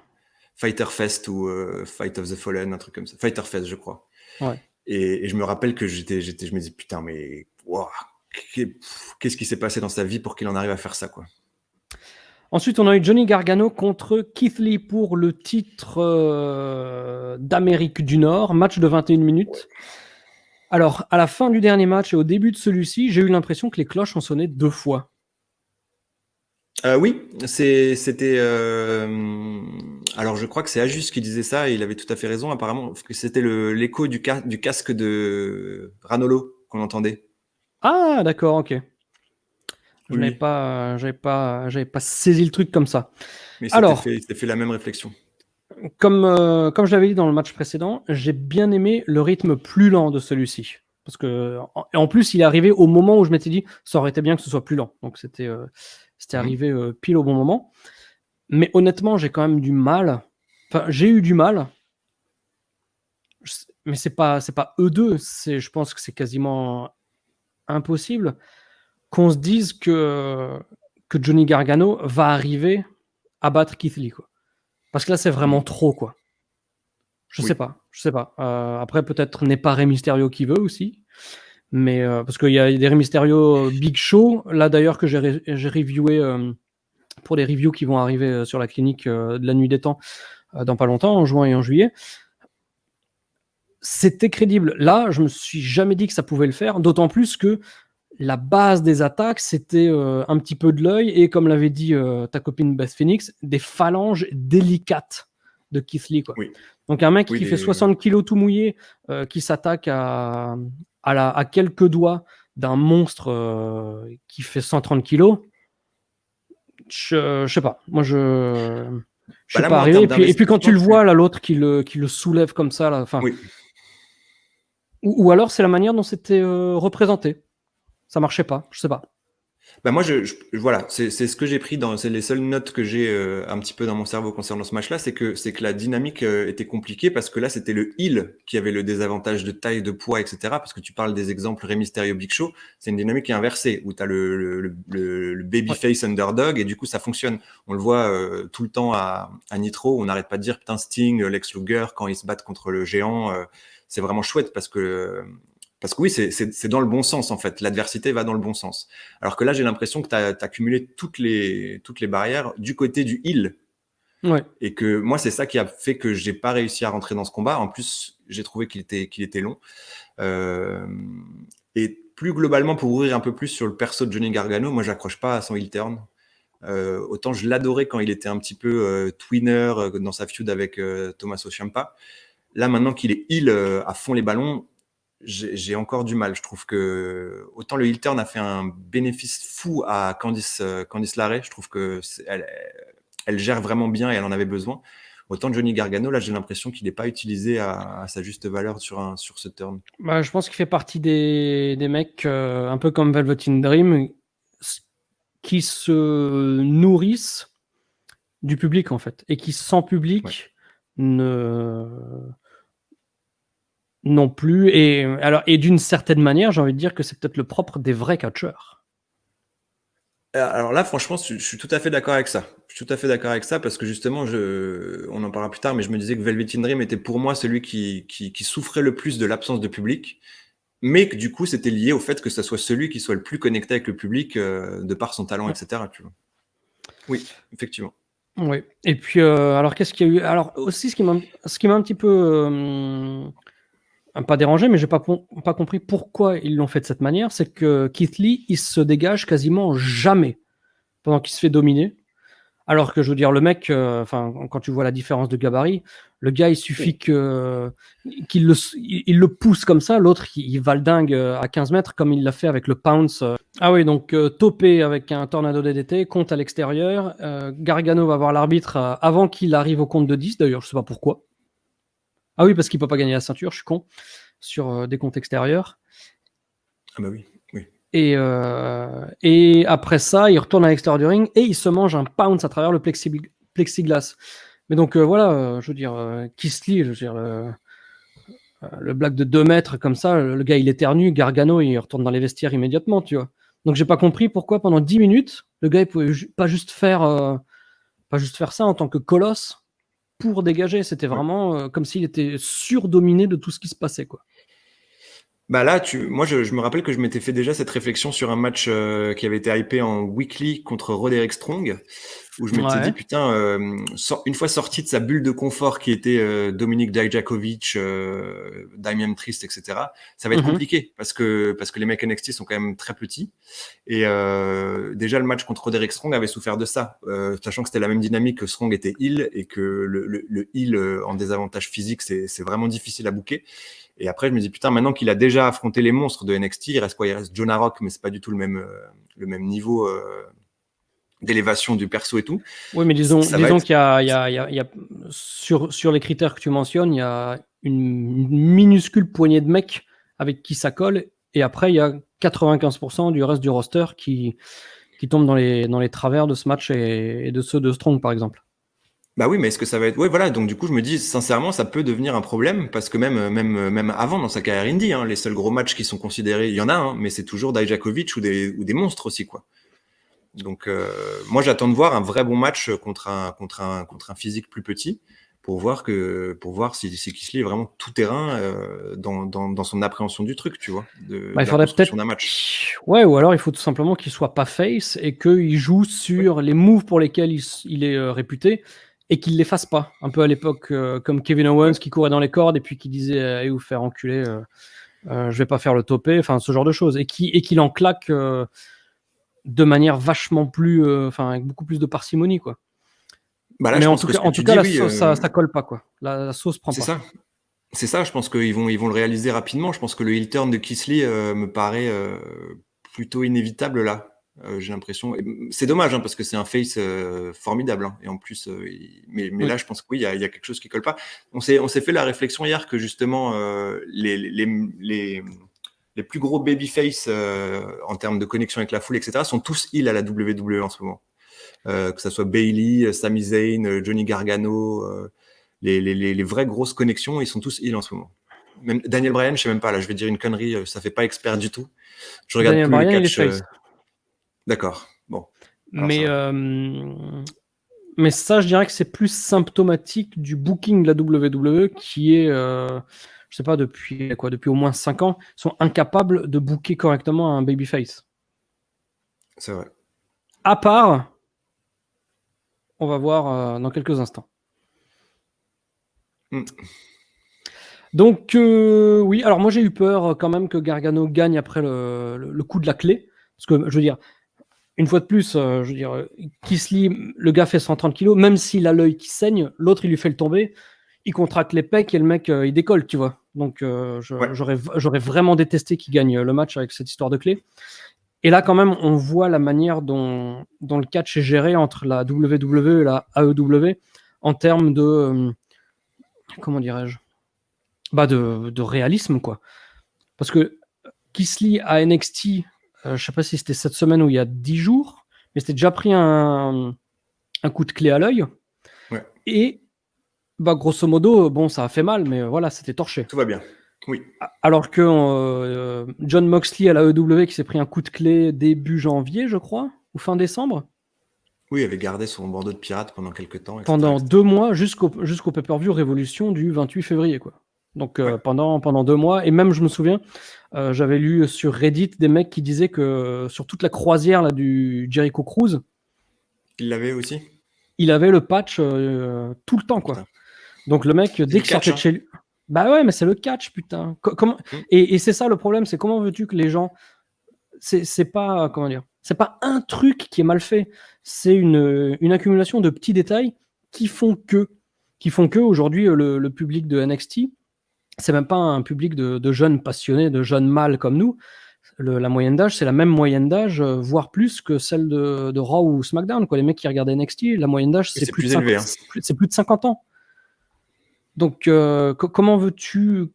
Fighter Fest ou Fight of the Fallen, un truc comme ça. Fighter Fest, je crois. ouais. Et je me rappelle que je me dis putain mais wow, qu'est-ce qui s'est passé dans sa vie pour qu'il en arrive à faire ça quoi. Ensuite, on a eu Johnny Gargano contre Keith Lee pour le titre d'Amérique du Nord, match de 21 Ouais. minutes. Alors, à la fin du dernier match et au début de celui-ci, j'ai eu l'impression que les cloches ont sonné 2 fois. Oui, c'était. Alors, je crois que c'est Ajus qui disait ça et il avait tout à fait raison, apparemment, parce que c'était l'écho du casque de Ranolo qu'on entendait. Ah, d'accord, ok. Je Oui, n'avais oui. pas, j'avais pas saisi le truc comme ça. Mais Alors, il s'était fait la même réflexion. comme je l'avais dit dans le match précédent, j'ai bien aimé le rythme plus lent de celui-ci. Parce que, en plus, il est arrivé au moment où je m'étais dit, ça aurait été bien que ce soit plus lent. Donc, c'était Mhm. arrivé pile au bon moment. Mais honnêtement, j'ai quand même du mal. Enfin, j'ai eu du mal. Mais c'est pas eux deux. Je pense que c'est quasiment impossible qu'on se dise que Johnny Gargano va arriver à battre Keith Lee, quoi. Parce que là, c'est vraiment Mhm. trop, quoi. Je sais Oui. pas, je sais pas. Après, peut-être n'est pas Rey Mysterio qui veut aussi, mais parce qu'il y a des Rey Mysterio Big Show, là d'ailleurs que j'ai reviewé pour les reviews qui vont arriver sur la clinique de la nuit des temps dans pas longtemps, en juin et en juillet. C'était crédible. Là, je me suis jamais dit que ça pouvait le faire, d'autant plus que la base des attaques, c'était un petit peu de l'œil et, comme l'avait dit ta copine Beth Phoenix, des phalanges délicates de Keith Lee, quoi. Oui. Donc un mec Oui, qui fait 60 kilos tout mouillé, qui s'attaque à quelques doigts d'un monstre qui fait 130 kilos, je sais pas. Moi, je Bah suis là, pas moi, en arrivé. termes Et puis quand tu d'investissement, le vois, là, l'autre qui le soulève comme ça, là, enfin, oui. ou alors c'est la manière dont c'était représenté. Ça marchait pas, je sais pas. Bah moi, voilà, c'est ce que j'ai pris c'est les seules notes que j'ai un petit peu dans mon cerveau concernant ce match-là, c'est que la dynamique était compliquée parce que là, c'était le heel qui avait le désavantage de taille, de poids, etc. Parce que tu parles des exemples Rey Mysterio, Big Show, c'est une dynamique qui est inversée où tu as le Ouais. babyface underdog et du coup, ça fonctionne. On le voit tout le temps à Nitro, on n'arrête pas de dire putain Sting, Lex Luger quand ils se battent contre le géant, c'est vraiment chouette parce que oui, c'est dans le bon sens en fait. L'adversité va dans le bon sens. Alors que là, j'ai l'impression que tu as cumulé toutes les barrières du côté du heal. Ouais. Et que moi, c'est ça qui a fait que j'ai pas réussi à rentrer dans ce combat. En plus, j'ai trouvé qu'il était long. Euh, et plus globalement, pour ouvrir un peu plus sur le perso de Johnny Gargano, moi, j'accroche pas à son heel turn. Autant je l'adorais quand il était un petit peu twinner dans sa feud avec Tommaso Ciampa. Là, maintenant qu'il est heel à fond les ballons, j'ai encore du mal. Je trouve que autant le heel turn a fait un bénéfice fou à Candice LeRae, je trouve que elle gère vraiment bien et elle en avait besoin. Autant Johnny Gargano, là, j'ai l'impression qu'il n'est pas utilisé à sa juste valeur sur ce turn. Bah, je pense qu'il fait partie des mecs un peu comme Velvet in Dream qui se nourrissent du public en fait et qui sans Ouais. public ne non plus et d'une certaine manière j'ai envie de dire que c'est peut-être le propre des vrais catcheurs. Alors là, franchement, je suis tout à fait d'accord avec ça. Je suis tout à fait d'accord avec ça parce que justement, on en parlera plus tard, mais je me disais que Velvet in Dream était pour moi celui qui souffrait le plus de l'absence de public, mais que du coup, c'était lié au fait que ça soit celui qui soit le plus connecté avec le public de par son talent, Ouais. etc. Tu vois. Oui, effectivement. Oui. Et puis, alors, qu'est-ce qu'il y a eu? Alors, aussi, ce qui m'a un petit peu pas dérangé, mais j'ai pas compris pourquoi ils l'ont fait de cette manière. C'est que Keith Lee, il se dégage quasiment jamais pendant qu'il se fait dominer. Alors que, je veux dire, le mec, quand tu vois la différence de gabarit, le gars, il suffit qu'il le pousse comme ça, l'autre, il va le dingue à 15 mètres, comme il l'a fait avec le Pounce. Ah oui, donc topé avec un Tornado DDT, compte à l'extérieur. Gargano va voir l'arbitre avant qu'il arrive au compte de 10, d'ailleurs, je sais pas pourquoi. Ah oui, parce qu'il peut pas gagner la ceinture, je suis con, sur des comptes extérieurs. Ah bah oui. Et après ça, il retourne à l'extérieur du ring et il se mange un pounce à travers le plexiglas. Mais donc voilà, je veux dire, Keith Lee, je veux dire, le blague de 2 mètres comme ça, le gars il éternue, Gargano il retourne dans les vestiaires immédiatement, tu vois. Donc j'ai pas compris pourquoi pendant 10 minutes, le gars il pouvait pas juste faire ça en tant que colosse pour dégager. C'était Ouais. vraiment comme s'il était surdominé de tout ce qui se passait, quoi. Bah là, moi, je me rappelle que je m'étais fait déjà cette réflexion sur un match qui avait été hypé en weekly contre Roderick Strong, où je m'étais dit, Ouais. putain, une fois sorti de sa bulle de confort qui était Dominik Dijakovic, Damien Priest, etc., ça va être Mhm. compliqué parce que les mecs NXT sont quand même très petits. Et déjà, le match contre Roderick Strong avait souffert de ça, sachant que c'était la même dynamique, que Strong était heel et que le heel en désavantage physique, c'est vraiment difficile à bouquer. Et après, je me dis, putain, maintenant qu'il a déjà affronté les monstres de NXT, il reste quoi? Il reste Jonah Rock, mais c'est pas du tout le même niveau d'élévation du perso et tout. Oui, mais Ça va disons être. qu'il y a sur les critères que tu mentionnes, il y a une minuscule poignée de mecs avec qui ça colle, et après, il y a 95% du reste du roster qui tombe dans les travers de ce match et de ceux de Strong, par exemple. Bah oui, mais est-ce que ça va être. Ouais, voilà. Donc, du coup, je me dis, sincèrement, ça peut devenir un problème parce que même avant, dans sa carrière indie, hein, les seuls gros matchs qui sont considérés, il y en a, hein, mais c'est toujours Dijakovic ou des monstres aussi, quoi. Donc, moi, j'attends de voir un vrai bon match contre un physique plus petit pour voir si Kisly est vraiment tout terrain dans son appréhension du truc, tu vois, Bah, il de la faudrait construction peut-être. d'un match. Ouais, ou alors il faut tout simplement qu'il soit pas face et qu'il joue Oui. sur les moves pour lesquels il est réputé et qu'il les fasse pas. Un peu à l'époque, comme Kevin Owens Ouais. qui courait dans les cordes et puis qui disait allez vous faire enculer. Je vais pas faire le topé, enfin ce genre de choses, et qu'il en claque de manière vachement plus, avec beaucoup plus de parcimonie, quoi. Bah là, Mais je pense que ce que en tu tout cas, dis, la oui, sauce, ça colle pas, quoi. La sauce prend c'est pas. ça. C'est ça, je pense ils vont le réaliser rapidement. Je pense que le heel turn de Kisly me paraît plutôt inévitable là. J'ai l'impression. C'est dommage hein, parce que c'est un face formidable. Hein. Et en plus, mais là, Oui. je pense que oui, il y a quelque chose qui colle pas. On s'est fait la réflexion hier que justement les plus gros babyface en termes de connexion avec la foule, etc., sont tous heel à la WWE en ce moment. Que ça soit Bayley, Sami Zayn, Johnny Gargano. Les vraies grosses connexions, ils sont tous heal en ce moment. Même Daniel Bryan, je sais même pas, là, je vais dire une connerie, ça fait pas expert du tout. Je regarde Daniel plus le Bryan, il est catch. face. D'accord, bon, alors ça Mais, va. mais ça, je dirais que c'est plus symptomatique du booking de la WWE qui est, je sais pas, depuis au moins 5 ans, sont incapables de booker correctement un babyface. C'est vrai. À part, on va voir dans quelques instants. Hmm. Donc, oui, alors moi j'ai eu peur quand même que Gargano gagne après le coup de la clé. Parce que, je veux dire, une fois de plus, je veux dire, Kisly, le gars fait 130 kilos, même s'il a l'œil qui saigne, l'autre il lui fait le tomber, il contracte les pecs et le mec il décolle, tu vois. Donc, Ouais. j'aurais vraiment détesté qu'il gagne le match avec cette histoire de clé. Et là, quand même, on voit la manière dont le catch est géré entre la WWE et la AEW en termes de. Comment dirais-je, de réalisme, quoi. Parce que Kisly à NXT, je sais pas si c'était cette semaine ou il y a 10 jours, mais c'était déjà pris un coup de clé à l'œil. Ouais. Et grosso modo, bon, ça a fait mal, mais voilà, c'était torché. Tout va bien. Oui. Alors que John Moxley à la EW qui s'est pris un coup de clé début janvier, je crois, ou fin décembre, Oui, il avait gardé son bandeau de pirate pendant quelques temps, etc. pendant 2 mois jusqu'au pay-per-view Révolution du 28 février, quoi. Donc Ouais. pendant 2 mois, et même je me souviens, j'avais lu sur Reddit des mecs qui disaient que sur toute la croisière là, du Jericho Cruise, Il l'avait aussi. il avait le patch tout le temps, quoi. Putain. Donc le mec, dès le qu'il sortait catch, de chez lui... Bah ouais, mais c'est le catch, putain. Comment... Et c'est ça le problème, c'est comment veux-tu que les gens... C'est pas, comment dire, c'est pas un truc qui est mal fait, c'est une accumulation de petits détails qui font que aujourd'hui, le public de NXT, c'est même pas un public de jeunes passionnés, de jeunes mâles comme nous. La moyenne d'âge, c'est la même moyenne d'âge, voire plus que celle de Raw ou SmackDown, quoi. Les mecs qui regardaient NXT, la moyenne d'âge, Et c'est c'est plus de plus 50, élevé. Hein. c'est plus de 50 ans. Donc, comment veux-tu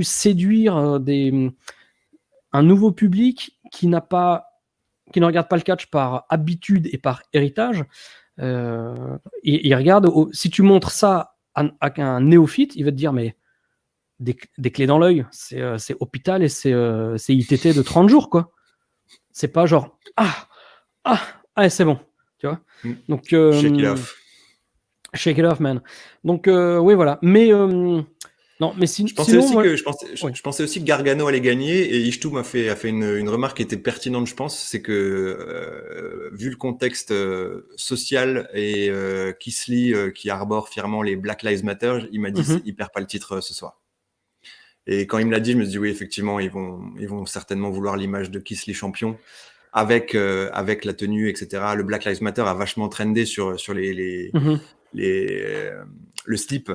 séduire un nouveau public qui ne regarde pas le catch par habitude et par héritage? Il regarde. Si tu montres ça à un néophyte, il va te dire mais des clés dans l'œil, c'est hôpital et c'est ITT de 30 jours, quoi. C'est pas genre c'est bon, tu vois. Donc Shake it off. Shake it off, man. Donc oui, voilà. Mais non, mais Je pensais sinon, aussi moi... que je pensais aussi que Gargano allait gagner et Ishtu a fait une remarque qui était pertinente, je pense, c'est que vu le contexte social et Keith Lee qui arbore fièrement les Black Lives Matter, il m'a dit il perd pas le titre ce soir. Et quand il me l'a dit, je me suis dit oui, effectivement, ils vont certainement vouloir l'image de Keith Lee champion avec la tenue, etc. Le Black Lives Matter a vachement trendé sur le slip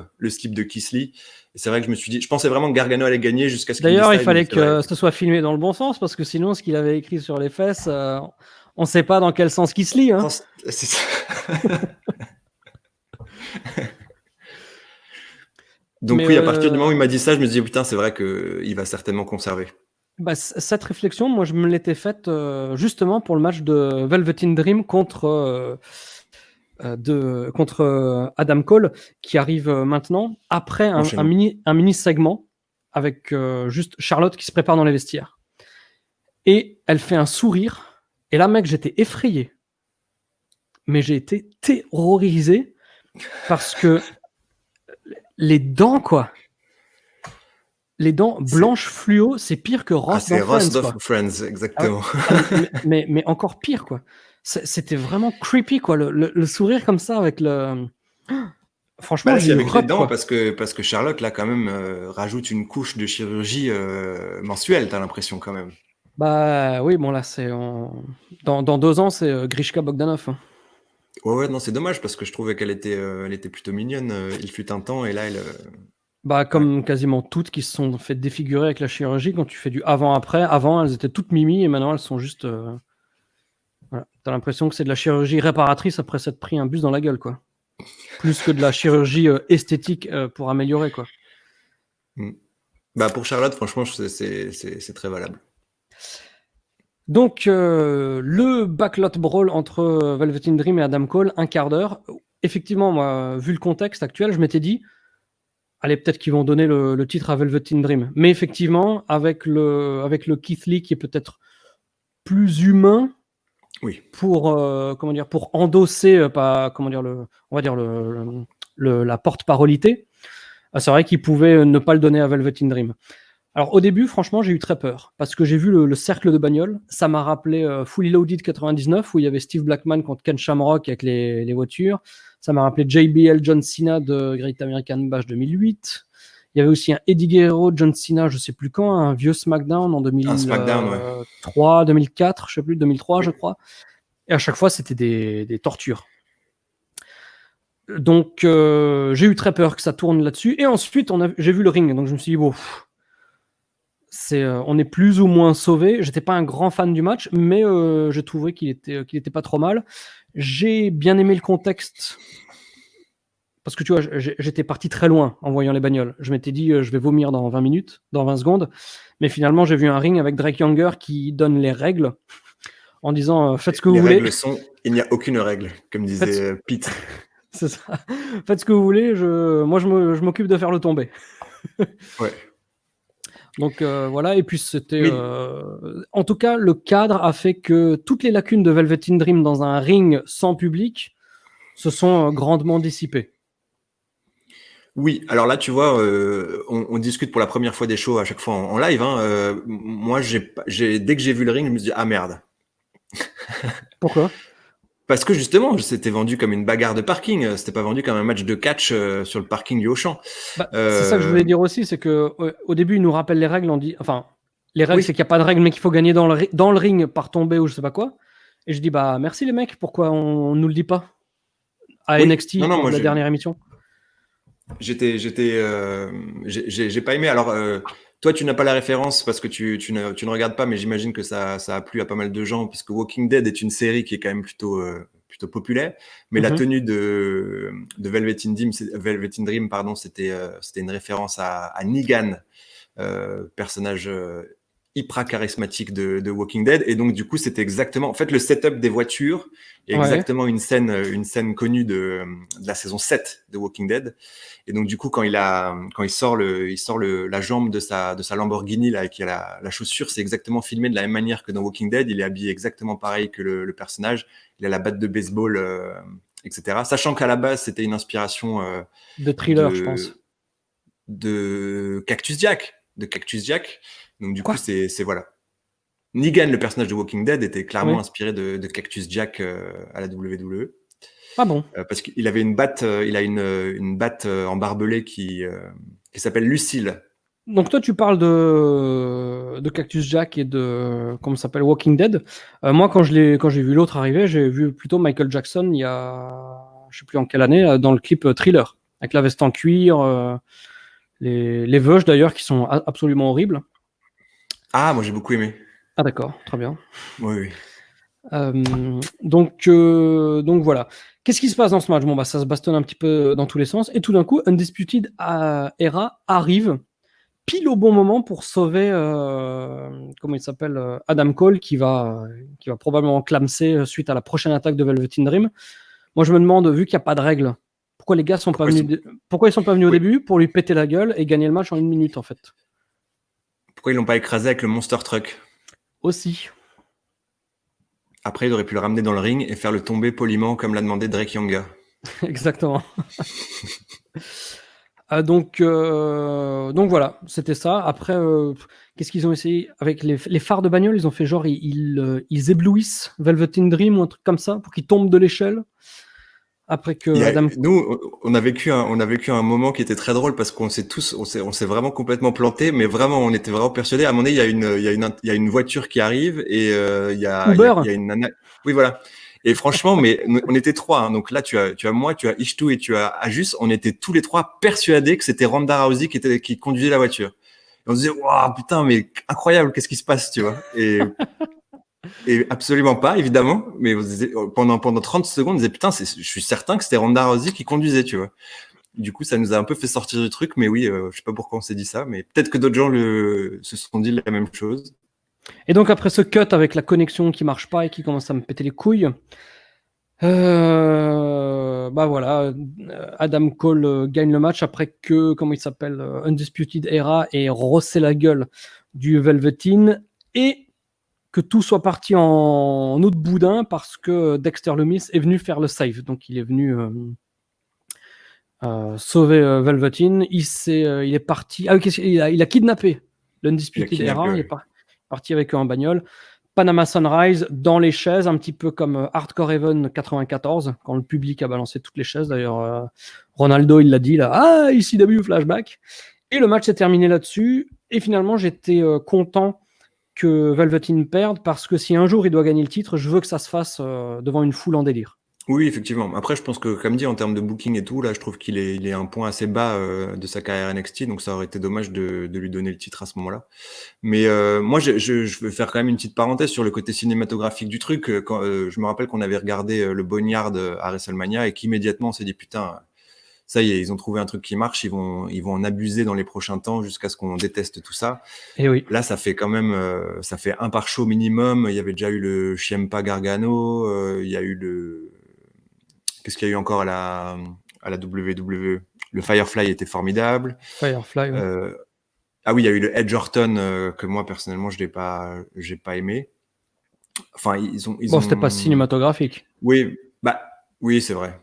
de Keith Lee. Et c'est vrai que je me suis dit, je pensais vraiment que Gargano allait gagner jusqu'à ce qu'il D'ailleurs, il décide, fallait que ce soit filmé dans le bon sens, parce que sinon, ce qu'il avait écrit sur les fesses, on ne sait pas dans quel sens qu'il se lit. Hein. C'est ça. Donc oui, à partir du moment où il m'a dit ça, je me dis putain, c'est vrai qu'il va certainement conserver. Bah, cette réflexion, moi, je me l'étais faite justement pour le match de Velveteen Dream contre Adam Cole, qui arrive maintenant après un mini segment avec juste Charlotte qui se prépare dans les vestiaires. Et elle fait un sourire. Et là, mec, j'étais effrayé. Mais j'ai été terrorisé parce que les dents, quoi. Les dents blanches fluo, c'est pire que Ross dans Friends. C'est Ross dans Friends, exactement. Mais encore pire, quoi. C'était vraiment creepy, quoi. Le sourire comme ça avec le... Franchement, là, j'ai avec les dents, quoi. parce que Charlotte, là, quand même, rajoute une couche de chirurgie mensuelle, t'as l'impression, quand même. Bah oui, bon, là, c'est... Dans 2 ans, c'est Grishka Bogdanov. Hein. Ouais, non, c'est dommage, parce que je trouvais qu'elle était plutôt mignonne. Il fut un temps, et là, elle... Bah, comme quasiment toutes qui se sont fait défigurer avec la chirurgie, quand tu fais du avant-après, avant, elles étaient toutes mimi, et maintenant, elles sont juste... Voilà. T'as l'impression que c'est de la chirurgie réparatrice après s'être pris un bus dans la gueule, quoi. Plus que de la chirurgie esthétique pour améliorer, quoi. Bah, pour Charlotte, franchement, c'est très valable. Donc, le backlot brawl entre Velveteen Dream et Adam Cole, 1 quart d'heure. Effectivement, moi, vu le contexte actuel, je m'étais dit, allez, peut-être qu'ils vont donner le titre à Velveteen Dream. Mais effectivement, avec le Keith Lee qui est peut-être plus humain, oui, pour pour endosser la porte-parolité, c'est vrai qu'il pouvait ne pas le donner à Velveteen Dream. Alors au début, franchement, j'ai eu très peur parce que j'ai vu le cercle de bagnole. Ça m'a rappelé Fully Loaded 99 où il y avait Steve Blackman contre Ken Shamrock avec les voitures. Ça m'a rappelé JBL John Cena de Great American Bash 2008. Il y avait aussi un Eddie Guerrero John Cena, je sais plus quand, un vieux SmackDown en 2003, 2004, je sais plus, 2003 je crois. Et à chaque fois, c'était des tortures. Donc j'ai eu très peur que ça tourne là-dessus. Et ensuite, j'ai vu le ring, donc je me suis dit bon. On est plus ou moins sauvé. J'étais pas un grand fan du match, mais j'ai trouvé qu'il était pas trop mal. J'ai bien aimé le contexte parce que tu vois, j'étais parti très loin en voyant les bagnoles. Je m'étais dit, je vais vomir dans 20 minutes, dans 20 secondes. Mais finalement, j'ai vu un ring avec Drake Younger qui donne les règles en disant faites ce que vous voulez. Les règles sont il n'y a aucune règle, comme disait Pete. C'est ça. Faites ce que vous voulez. Moi, je m'occupe de faire le tombé. Ouais. Donc voilà, et puis c'était... en tout cas, le cadre a fait que toutes les lacunes de Velveteen Dream dans un ring sans public se sont grandement dissipées. Oui, alors là, tu vois, on discute pour la première fois des shows à chaque fois en live. Hein, moi, dès que j'ai vu le ring, je me suis dit, ah merde. Pourquoi ? Parce que justement, c'était vendu comme une bagarre de parking. C'était pas vendu comme un match de catch sur le parking du Auchan. Bah, c'est ça que je voulais dire aussi, c'est que au début, ils nous rappellent les règles. On dit, enfin, les règles, c'est Oui, qu'il n'y a pas de règles, mais qu'il faut gagner dans le ring par tomber ou je sais pas quoi. Et je dis, bah merci les mecs, pourquoi on nous le dit pas à oui. Non, NXT non, lors moi de la dernière émission? j'ai pas aimé. Alors, toi, tu n'as pas la référence parce que tu ne regardes pas, mais j'imagine que ça a plu à pas mal de gens, puisque Walking Dead est une série qui est quand même plutôt populaire. Mais la Mhm. tenue de Velvet in Dream, pardon, c'était une référence à Negan, personnage hyper charismatique de Walking Dead. Et donc, du coup, c'était exactement. En fait, le setup des voitures est Ouais, exactement une scène connue de la saison 7 de Walking Dead. Et donc, du coup, quand il sort la jambe de sa Lamborghini, là, et qui a la chaussure, c'est exactement filmé de la même manière que dans Walking Dead. Il est habillé exactement pareil que le personnage. Il a la batte de baseball, etc. Sachant qu'à la base, c'était une inspiration de thriller, je de, pense. de Cactus Jack. Donc, du coup, Quoi? voilà. Negan, le personnage de Walking Dead, était clairement Oui. inspiré de Cactus Jack à la WWE. Ah bon? Parce qu'il avait une batte, il a une batte en barbelé qui s'appelle Lucille. Donc toi, tu parles de Cactus Jack et de comment ça s'appelle Walking Dead. Moi, quand j'ai vu l'autre arriver, j'ai vu plutôt Michael Jackson il y a je sais plus en quelle année dans le clip Thriller avec la veste en cuir, les veuches d'ailleurs qui sont absolument horribles. Ah, moi j'ai beaucoup aimé. Ah d'accord, très bien. Oui, oui. Donc voilà. Qu'est-ce qui se passe dans ce match? Bon bah ça se bastonne un petit peu dans tous les sens et tout d'un coup, Undisputed Era arrive pile au bon moment pour sauver, comment il s'appelle, Adam Cole, qui va probablement clamser suite à la prochaine attaque de Velvet in Dream. Moi, je me demande, vu qu'il n'y a pas de règles, pourquoi les gars sont pas Pourquoi ils venus, sont, pourquoi ils sont pas venus au oui. début pour lui péter la gueule et gagner le match en 1 minute, en fait. Pourquoi ils l'ont pas écrasé avec le Monster Truck? Aussi, Après, il aurait pu le ramener dans le ring et faire le tomber poliment comme l'a demandé Drake Younger. exactement. Donc voilà, c'était ça. Après, qu'est-ce qu'ils ont essayé avec les phares de bagnole? Ils ont fait genre, ils éblouissent Velvet in Dream ou un truc comme ça pour qu'il tombe de l'échelle. Après que Adam. Nous, on a vécu un moment qui était très drôle parce on s'est vraiment complètement planté, mais vraiment, on était vraiment persuadés. À un moment donné, il y a une voiture qui arrive et il Uber. y a une nana. Oui, voilà. Et franchement, mais on était trois. Hein. Donc là, tu as moi, tu as Ishtu et tu as Ajus. On était tous les trois persuadés que c'était Ronda Rousey qui conduisait la voiture. Et on se disait, waouh, putain, mais incroyable, qu'est-ce qui se passe, tu vois? Et absolument pas, évidemment. Mais pendant 30 secondes, on disait, putain, je suis certain que c'était Ronda Rousey qui conduisait, tu vois. Du coup, ça nous a un peu fait sortir du truc, mais oui, je sais pas pourquoi on s'est dit ça, mais peut-être que d'autres gens se sont dit la même chose. Et donc après ce cut avec la connexion qui marche pas et qui commence à me péter les couilles, bah voilà, Adam Cole gagne le match après que, comment il s'appelle, Undisputed Era ait rossé la gueule du Velveteen et que tout soit parti en eau de boudin parce que Dexter Lumis est venu faire le save. Donc il est venu sauver Velveteen. Il est parti. Ah oui, il a kidnappé Il a l'Undisputed kidnappé, Era. Il est ouais. parti avec eux en bagnole. Panama Sunrise dans les chaises, un petit peu comme Hardcore Heaven 94, quand le public a balancé toutes les chaises. D'ailleurs, Ronaldo, il l'a dit là, ah, ici W flashback. Et le match s'est terminé là-dessus. Et finalement, j'étais content que Velveteen perde parce que si un jour il doit gagner le titre, je veux que ça se fasse devant une foule en délire. Oui, effectivement. Après, je pense que, comme dit, en termes de booking et tout, là, je trouve il est à un point assez bas de sa carrière NXT, donc ça aurait été dommage de lui donner le titre à ce moment-là. Mais moi, je veux faire quand même une petite parenthèse sur le côté cinématographique du truc. Je me rappelle qu'on avait regardé le Boneyard à WrestleMania et qu'immédiatement on s'est dit putain, ça y est, ils ont trouvé un truc qui marche, ils vont en abuser dans les prochains temps jusqu'à ce qu'on déteste tout ça. Et oui. Là, ça fait quand même, ça fait un par show minimum. Il y avait déjà eu le Ciampa Gargano, il y a eu qu'est-ce qu'il y a eu encore à la WWE? Le Firefly était formidable. Firefly, ouais. Euh, ah oui, il y a eu le Edge Orton que moi personnellement j'ai pas aimé. Enfin, ils Bon, c'était pas ont, cinématographique. oui, bah oui, c'est vrai.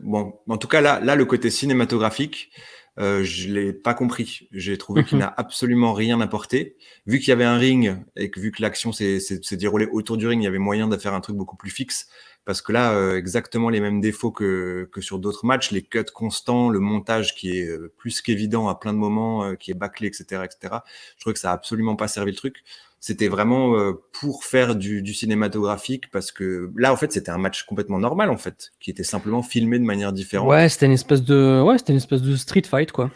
Bon, en tout cas là, le côté cinématographique, je l'ai pas compris. J'ai trouvé qu'il n'a absolument rien apporté. Vu qu'il y avait un ring et que vu que l'action s'est déroulée autour du ring, il y avait moyen de faire un truc beaucoup plus fixe. Parce que là, exactement les mêmes défauts que sur d'autres matchs, les cuts constants, le montage qui est plus qu'évident à plein de moments, qui est bâclé, etc., etc. Je trouve que ça a absolument pas servi le truc. C'était vraiment pour faire du cinématographique, parce que là, en fait, c'était un match complètement normal, en fait, qui était simplement filmé de manière différente. Ouais, c'était une espèce de street fight, quoi.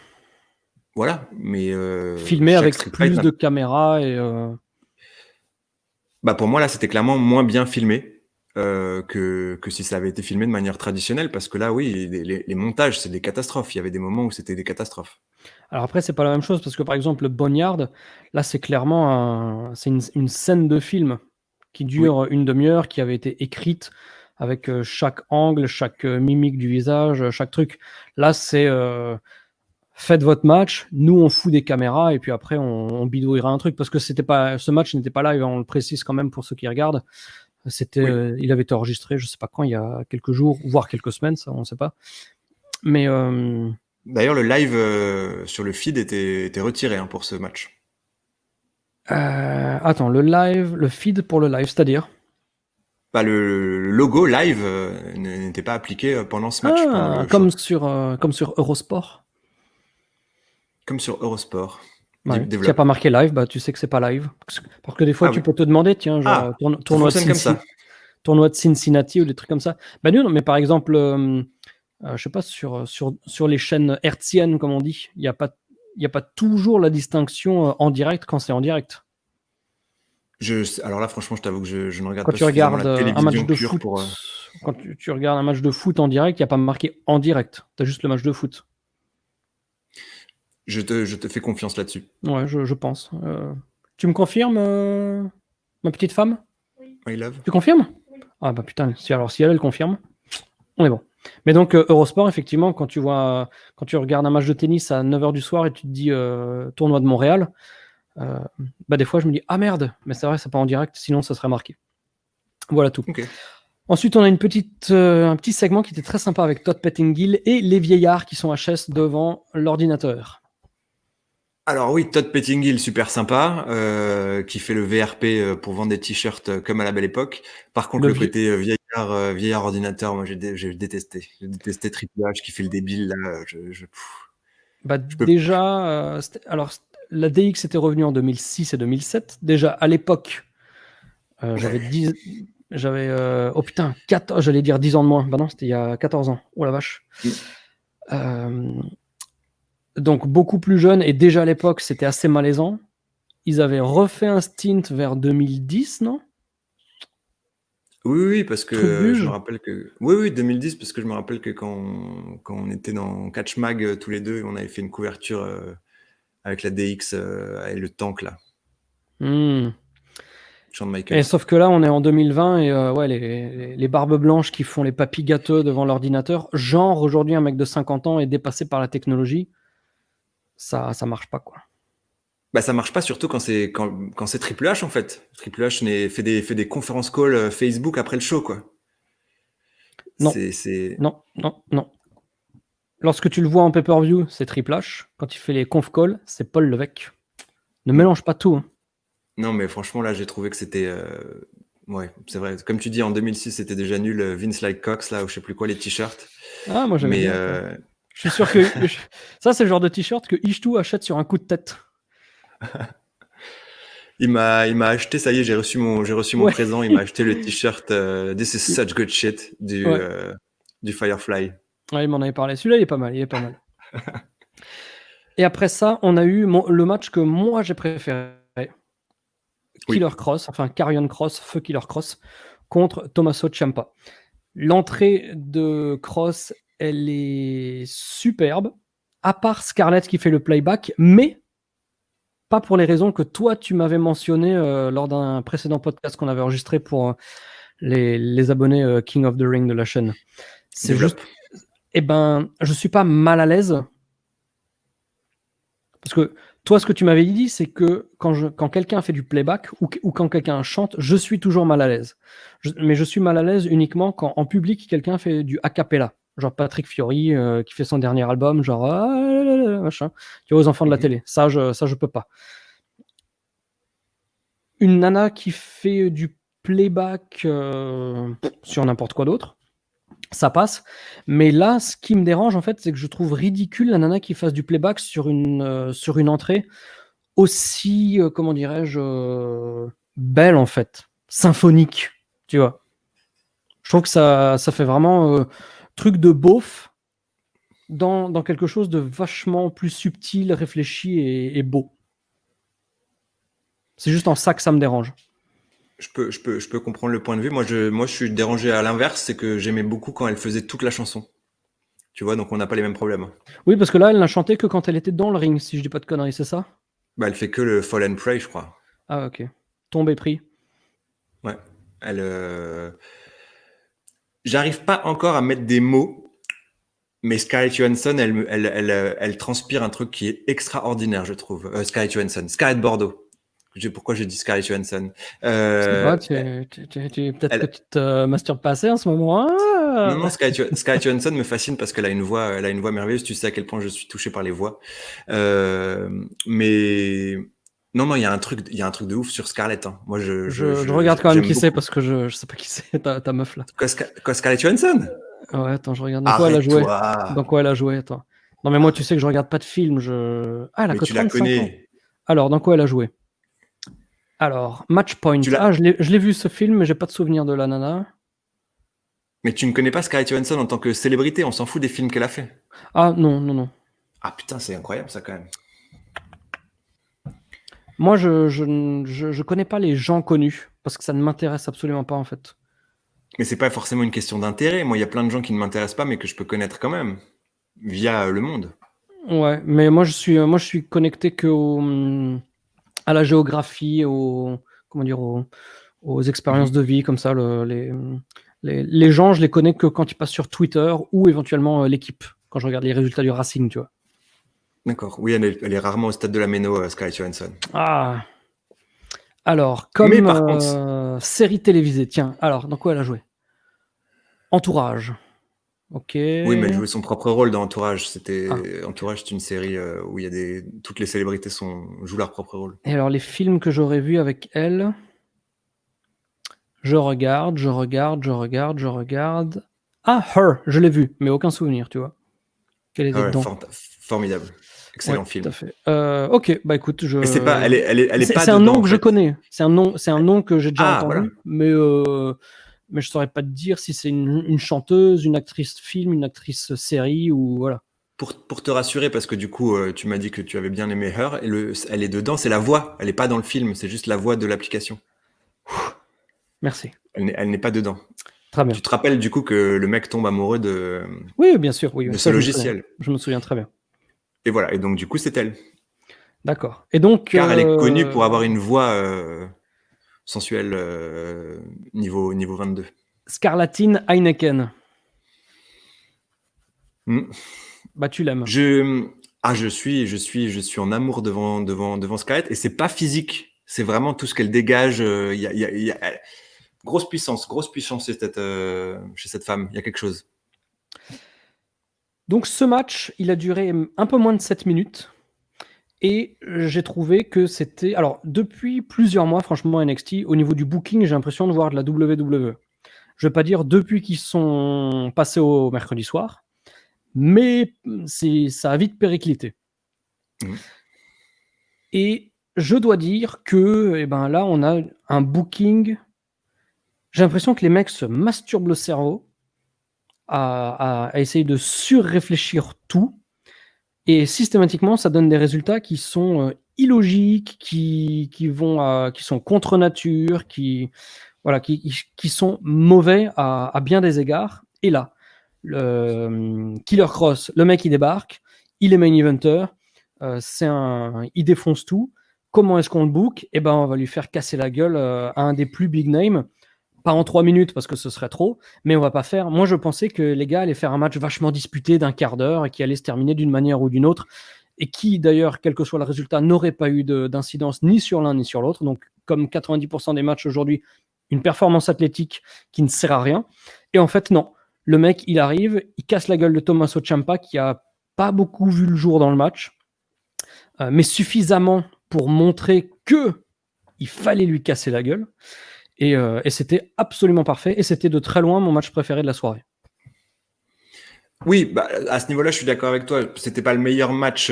Voilà, mais Filmé chaque avec street fight, plus de caméras et bah pour moi là, c'était clairement moins bien filmé que si ça avait été filmé de manière traditionnelle, parce que là, oui, les montages, c'est des catastrophes. Il y avait des moments où c'était des catastrophes. Alors après, c'est pas la même chose parce que par exemple, le Boneyard, là, c'est clairement c'est une scène de film qui dure Oui, une demi-heure, qui avait été écrite avec chaque angle, chaque mimique du visage, chaque truc. Là, c'est faites votre match, nous on fout des caméras et puis après on bidouillera un truc parce que ce match n'était pas live, on le précise quand même pour ceux qui regardent. oui. Il avait été enregistré, je sais pas quand, il y a quelques jours, voire quelques semaines, ça on sait pas. Mais D'ailleurs, le live sur le feed était retiré hein, pour ce match. attends, le feed pour le live, c'est-à-dire? Bah, le logo live n'était pas appliqué pendant ce match, pendant Ah, le show. comme sur Eurosport. Comme sur Eurosport. Ouais. S'il n'y a Développe. pas marqué live, bah tu sais que c'est pas live. Parce que des fois Ah oui. tu peux te demander, tiens, genre Ah, ça fonctionne comme ça. tournoi de Cincinnati ou des trucs comme ça. Bah non, mais par exemple, je sais pas, sur les chaînes hertziennes, comme on dit, il y a pas toujours la distinction en direct quand c'est en direct. Alors là, franchement, je t'avoue que je ne regarde Quand pas tu suffisamment regardes la un match télévision de pure foot, pour. quand tu regardes un match de foot en direct, il n'y a pas marqué en direct. Tu as juste le match de foot. Je te fais confiance là-dessus. Ouais, je pense. Tu me confirmes, ma petite femme? I love. Tu confirmes? Ah bah putain, si elle confirme, on est bon. Mais donc Eurosport, effectivement, quand tu regardes un match de tennis à 9h du soir et tu te dis tournoi de Montréal, bah des fois je me dis ah merde, mais c'est vrai, c'est pas en direct, sinon ça serait marqué. Voilà tout. Ok. Ensuite, on a un petit segment qui était très sympa avec Todd Pettingill et les vieillards qui sont HS devant l'ordinateur. Alors oui, Todd Pettingill, super sympa, qui fait le VRP pour vendre des t-shirts comme à la belle époque. Par contre, Le le vieux... côté vieillard ordinateur, moi j'ai détesté. J'ai détesté Triple H qui fait le débile là. Bah, Je peux. déjà, la DX était revenue en 2006 et 2007. Déjà, à l'époque, j'avais Ouais. 10... J'avais... oh putain, 14... j'allais dire 10 ans de moins. Bah non, c'était il y a 14 ans. Oh la vache. Euh, Donc, beaucoup plus jeune. Et déjà, à l'époque, c'était assez malaisant. Ils avaient refait un stint vers 2010, non? Oui, oui, parce Truc que je me buge. rappelle que. Oui, oui, 2010, parce que je me rappelle que quand on était dans Catch Mag tous les deux, on avait fait une couverture avec la DX et le tank là, Hmm. Shawn Et Michaels. sauf que là, on est en 2020 et ouais, les barbes blanches qui font les papis gâteux devant l'ordinateur, genre aujourd'hui un mec de 50 ans est dépassé par la technologie, ça marche pas quoi. Bah ça marche pas surtout quand c'est Triple H en fait. Triple H fait des conférences call Facebook après le show quoi. Non, C'est non, non, non. Lorsque tu le vois en pay-per-view, c'est Triple H. Quand il fait les conf calls, c'est Paul Levesque. Ne Mm. mélange pas tout, hein. Non mais franchement là j'ai trouvé que c'était ouais, c'est vrai. Comme tu dis en 2006 c'était déjà nul Vince Like Cox là ou je sais plus quoi les t-shirts. Ah, moi j'aimais Mais bien ça. Je suis sûr que ça, c'est le genre de t-shirt que Ishtu achète sur un coup de tête. il m'a acheté, ça y est, j'ai reçu mon Ouais, présent, il m'a acheté le t-shirt This is such good shit ouais, du Firefly. ouais, il m'en avait parlé. Celui-là, il est pas mal, il est pas mal. Et après ça, on a eu le match que moi j'ai préféré. Oui. Killer Cross, enfin Karrion Cross, feu Killer Cross, contre Tommaso Ciampa. L'entrée de Cross, elle est superbe, à part Scarlett qui fait le playback, mais pas pour les raisons que toi tu m'avais mentionné lors d'un précédent podcast qu'on avait enregistré pour les abonnés King of the Ring de la chaîne. C'est juste, Développe. je suis pas mal à l'aise parce que toi, ce que tu m'avais dit, c'est que quand quelqu'un fait du playback ou quand quelqu'un chante, je suis toujours mal à l'aise. Mais je suis mal à l'aise uniquement quand en public, quelqu'un fait du a cappella. Genre Patrick Fiori qui fait son dernier album, genre machin, tu vois, aux enfants de la télé. Ça, je peux pas. Une nana qui fait du playback sur n'importe quoi d'autre, ça passe. Mais là, ce qui me dérange, en fait, c'est que je trouve ridicule la nana qui fasse du playback sur une entrée aussi, comment dirais-je, belle, en fait, symphonique, tu vois. Je trouve que ça fait vraiment truc de beauf dans quelque chose de vachement plus subtil, réfléchi et beau. C'est juste en ça que ça me dérange. Je peux comprendre le point de vue. Moi, je suis dérangé à l'inverse, c'est que j'aimais beaucoup quand elle faisait toute la chanson. Tu vois, donc on n'a pas les mêmes problèmes. Oui, parce que là, elle n'a chanté que quand elle était dans le ring, si je dis pas de conneries, c'est ça? Bah, elle fait que le Fall and Pray, je crois. Ah, ok. Tombé pris. Ouais. J'arrive pas encore à mettre des mots, mais Scarlett Johansson, elle transpire un truc qui est extraordinaire, je trouve. Scarlett Johansson, Scarlett Bordeaux. Pourquoi j'ai dit Scarlett Johansson? Ça va, Elle, peut-être que elle- tu te masturbes pas assez en ce moment. non, non, Ah. Scarlett Johansson me fascine parce qu'elle a elle a une voix merveilleuse. Tu sais à quel point je suis touché par les voix. Mais non, non, il y a un truc de ouf sur Scarlett. Hein. Moi, Je regarde quand même j'aime qui c'est beaucoup. parce que je sais pas qui c'est, ta meuf là. Quoi, Scarlett Johansson? Ouais, attends, je regarde. Dans quoi elle a joué? Arrête-toi. Dans quoi elle a joué? Attends. Non, mais moi, tu sais que je regarde pas de film. Ah, elle a Mais que tu la 35 ans. connais. Alors, dans quoi elle a joué? Alors, Match Point. Tu Ah, l'as. je l'ai vu ce film, mais j'ai pas de souvenir de la nana. Mais tu ne connais pas Scarlett Johansson en tant que célébrité. On s'en fout des films qu'elle a fait. Ah, non, non, non. Ah putain, c'est incroyable ça quand même. Moi, je connais pas les gens connus parce que ça ne m'intéresse absolument pas en fait. Mais c'est pas forcément une question d'intérêt. Moi, il y a plein de gens qui ne m'intéressent pas, mais que je peux connaître quand même via le monde. Ouais, mais moi, je suis connecté à la géographie, comment dire, aux expériences Mhm. de vie comme ça. Les gens, je les connais que quand ils passent sur Twitter ou éventuellement l'équipe quand je regarde les résultats du Racing, tu vois. D'accord. Oui, elle est rarement au stade de la Méno, Scarlett Johansson. Ah. Alors, Mais comme par contre, série télévisée, tiens. Alors, dans quoi elle a joué? Entourage. Ok. oui, mais elle jouait son propre rôle dans Entourage. Ah. Entourage, c'est une série où il y a toutes les célébrités jouent leur propre rôle. Et alors, les films que j'aurais vus avec elle, je regarde. Ah, Her, je l'ai vu, mais aucun souvenir, tu vois. Qu'elle était Ah ouais, dedans. formidable. Ouais, Excellent film. tout à fait. Ok, bah écoute, Et c'est pas, elle est pas c'est un dedans nom en que je fait. connais. C'est un nom que j'ai déjà Ah, voilà. entendu, mais je saurais pas te dire si c'est une chanteuse, une actrice film, une actrice série ou voilà. Pour te rassurer, parce que du coup, tu m'as dit que tu avais bien aimé Her, elle est dedans, c'est la voix. Elle est pas dans le film, c'est juste la voix de l'application. Merci. Elle n'est pas dedans. Très bien. Tu te rappelles du coup que le mec tombe amoureux Oui, bien sûr, oui, de ce ça je me souviens. logiciel. Je me souviens très bien. Et voilà. Et donc du coup, c'est elle. D'accord. Et donc, Car elle est connue pour avoir une voix sensuelle niveau 22. Scarlatine Heineken. Hmm. Bah, tu l'aimes. Je suis en amour devant Scarlett, et c'est pas physique. C'est vraiment tout ce qu'elle dégage. Grosse puissance chez cette femme. Il y a quelque chose. Donc, ce match, il a duré un peu moins de 7 minutes. Et j'ai trouvé que c'était... Alors, depuis plusieurs mois, franchement, NXT, au niveau du booking, j'ai l'impression de voir de la WWE. Je vais pas dire depuis qu'ils sont passés au mercredi soir, mais ça a vite périclité. Mmh. Et je dois dire que là, on a un booking. J'ai l'impression que les mecs se masturbent le cerveau à essayer de surréfléchir tout. Et systématiquement, ça donne des résultats qui sont illogiques, qui sont contre nature, qui sont mauvais à bien des égards. Et là, le Killer Cross, le mec il débarque, il est main eventer, il défonce tout. Comment est-ce qu'on le book? On va lui faire casser la gueule à un des plus big names. Pas en 3 minutes parce que ce serait trop, mais on va pas faire. Moi, je pensais que les gars allaient faire un match vachement disputé d'un quart d'heure et qui allait se terminer d'une manière ou d'une autre, et qui d'ailleurs, quel que soit le résultat, n'aurait pas eu d'incidence ni sur l'un ni sur l'autre. Donc, comme 90% des matchs aujourd'hui, une performance athlétique qui ne sert à rien. Et en fait, non. Le mec, il arrive, il casse la gueule de Tommaso Ciampa qui a pas beaucoup vu le jour dans le match, mais suffisamment pour montrer que il fallait lui casser la gueule. Et c'était absolument parfait. Et c'était de très loin mon match préféré de la soirée. Oui, bah, à ce niveau-là, je suis d'accord avec toi. C'était pas le meilleur match,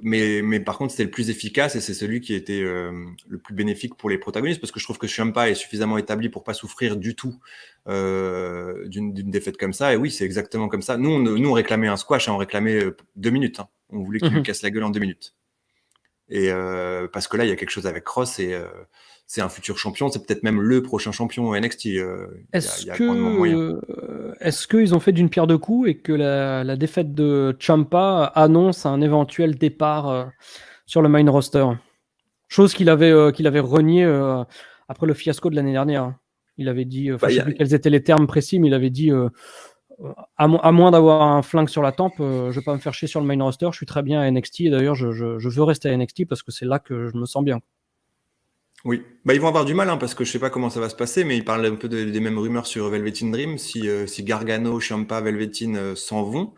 mais par contre, c'était le plus efficace et c'est celui qui était le plus bénéfique pour les protagonistes parce que je trouve que Ciampa est suffisamment établi pour pas souffrir du tout d'une défaite comme ça. Et oui, c'est exactement comme ça. Nous, on réclamait un squash, hein, on réclamait 2 minutes. Hein. On voulait qu'il lui casse la gueule en 2 minutes. Et parce que là, il y a quelque chose avec Cross et c'est un futur champion. C'est peut-être même le prochain champion au NXT. Est-ce y a grandement moyen. qu'ils ont fait d'une pierre deux coups et que la défaite de Ciampa annonce un éventuel départ sur le main roster? Chose qu'il avait renié après le fiasco de l'année dernière. Il avait dit, je ne sais plus quels étaient les termes précis, mais il avait dit à moins d'avoir un flingue sur la tempe, je ne vais pas me faire chier sur le main roster, je suis très bien à NXT et d'ailleurs je veux rester à NXT parce que c'est là que je me sens bien. Oui, bah, ils vont avoir du mal hein, parce que je sais pas comment ça va se passer, mais ils parlent un peu des mêmes rumeurs sur Velveteen Dream. Si Gargano, Ciampa, Velveteen s'en vont,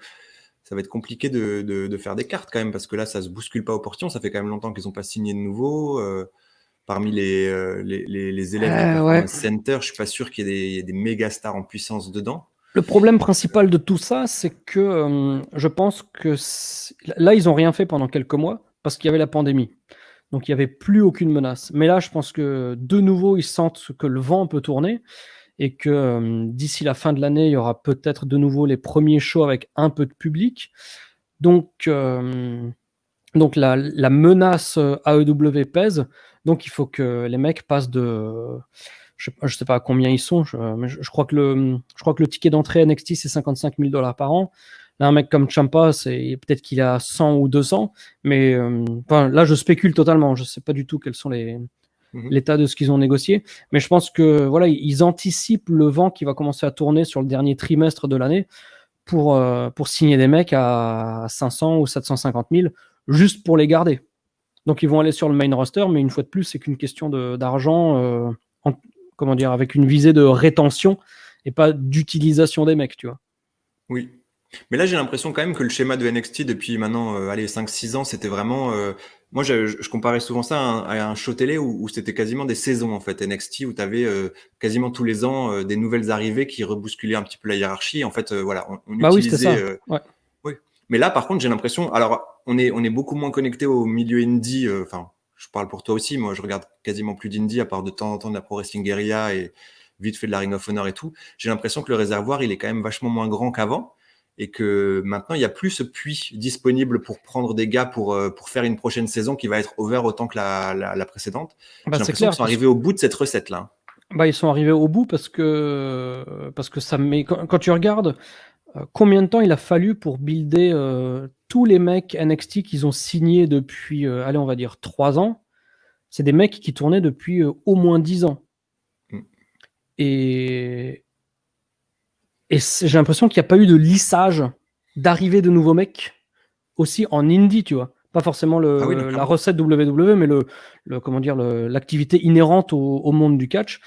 ça va être compliqué de faire des cartes quand même parce que là, ça se bouscule pas au portillon. Ça fait quand même longtemps qu'ils n'ont pas signé de nouveau. Parmi les élèves du Performance Center, je suis pas sûr qu'il y ait des méga stars en puissance dedans. Le problème principal de tout ça, c'est que je pense que là, ils n'ont rien fait pendant quelques mois parce qu'il y avait la pandémie. Donc, il n'y avait plus aucune menace. Mais là, je pense que de nouveau, ils sentent que le vent peut tourner et que d'ici la fin de l'année, il y aura peut-être de nouveau les premiers shows avec un peu de public. Donc la menace AEW pèse. Donc, il faut que les mecs passent de... Je sais pas à combien ils sont, mais je crois que le ticket d'entrée NXT, c'est $55,000 par an. Là, un mec comme Ciampa, peut-être qu'il a 100 ou 200, mais là, je spécule totalement. Je sais pas du tout quels sont l'état de ce qu'ils ont négocié, mais je pense que voilà, ils anticipent le vent qui va commencer à tourner sur le dernier trimestre de l'année pour signer des mecs à 500 ou 750 000 juste pour les garder. Donc ils vont aller sur le main roster, mais une fois de plus, c'est qu'une question d'argent, comment dire, avec une visée de rétention et pas d'utilisation des mecs, tu vois. Oui. Mais là, j'ai l'impression quand même que le schéma de NXT depuis maintenant, 5-6 ans, c'était vraiment. Moi, je comparais souvent ça à un show télé où c'était quasiment des saisons en fait. NXT où tu avais quasiment tous les ans des nouvelles arrivées qui rebousculaient un petit peu la hiérarchie. En fait, voilà, on Bah oui, c'était utilisait. ça. Ouais. Oui. Mais là, par contre, j'ai l'impression. Alors, on est beaucoup moins connecté au milieu indie. Enfin, je parle pour toi aussi. Moi, je regarde quasiment plus d'indie à part de temps en temps de la Pro Wrestling Guerrilla et vite fait de la Ring of Honor et tout. J'ai l'impression que le réservoir, il est quand même vachement moins grand qu'avant. Et que maintenant, il n'y a plus ce puits disponible pour prendre des gars pour faire une prochaine saison qui va être over autant que la précédente. Bah, J'ai l'impression qu'ils sont arrivés au bout de cette recette-là. Bah, ils sont arrivés au bout parce que ça met. Quand tu regardes combien de temps il a fallu pour builder tous les mecs NXT qu'ils ont signés depuis, allez, on va dire 3 ans, c'est des mecs qui tournaient depuis au moins 10 ans. Et j'ai l'impression qu'il n'y a pas eu de lissage d'arrivée de nouveaux mecs aussi en indie, tu vois. Pas forcément la recette WWE, mais comment dire, l'activité inhérente au monde du catch.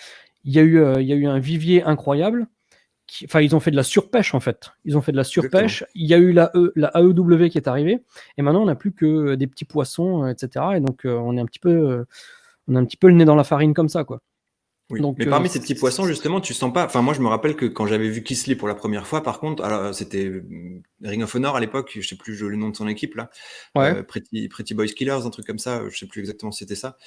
Il y a eu un vivier incroyable. Ils ont fait de la surpêche, en fait. Ils ont fait de la surpêche. Exactement. Il y a eu la AEW qui est arrivée. Et maintenant, on n'a plus que des petits poissons, etc. Et donc, on est un petit peu le nez dans la farine comme ça, quoi. Oui. Donc, mais parmi ces petits poissons, justement, tu sens pas. Enfin, moi, je me rappelle que quand j'avais vu Kisly pour la première fois, par contre, alors c'était Ring of Honor à l'époque, je sais plus le nom de son équipe là, ouais. Pretty Boys Killers, un truc comme ça, je sais plus exactement si c'était ça.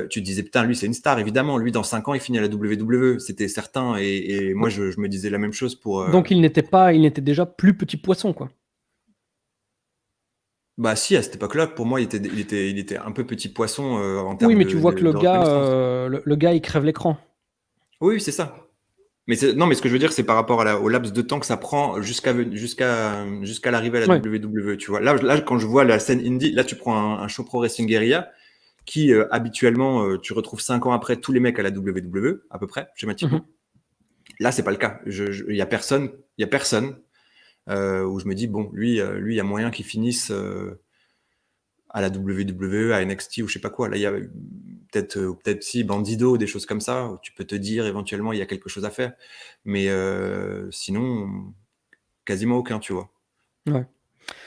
Tu te disais putain, lui c'est une star, évidemment. Lui, dans 5 ans, il finit à la WWE, c'était certain. Et moi, je me disais la même chose pour. Donc, il n'était déjà plus petit poisson, quoi. Bah si, à cette époque-là, pour moi, il était un peu petit poisson en termes de. Oui, mais tu vois que le gars, il crève l'écran. Oui, c'est ça. Mais non, mais ce que je veux dire, c'est par rapport au laps de temps que ça prend jusqu'à l'arrivée à la WWE. Tu vois, là, quand je vois la scène indie, là, tu prends un show Pro Wrestling Guerrilla qui habituellement, tu retrouves 5 ans après tous les mecs à la WWE, à peu près, schématiquement. Là, c'est pas le cas. Il y a personne où je me dis bon, lui, il y a moyen qu'il finisse à la WWE, à NXT ou je sais pas quoi. Là, peut-être si Bandido, des choses comme ça, où tu peux te dire éventuellement il y a quelque chose à faire. Mais sinon, quasiment aucun, tu vois. Ouais.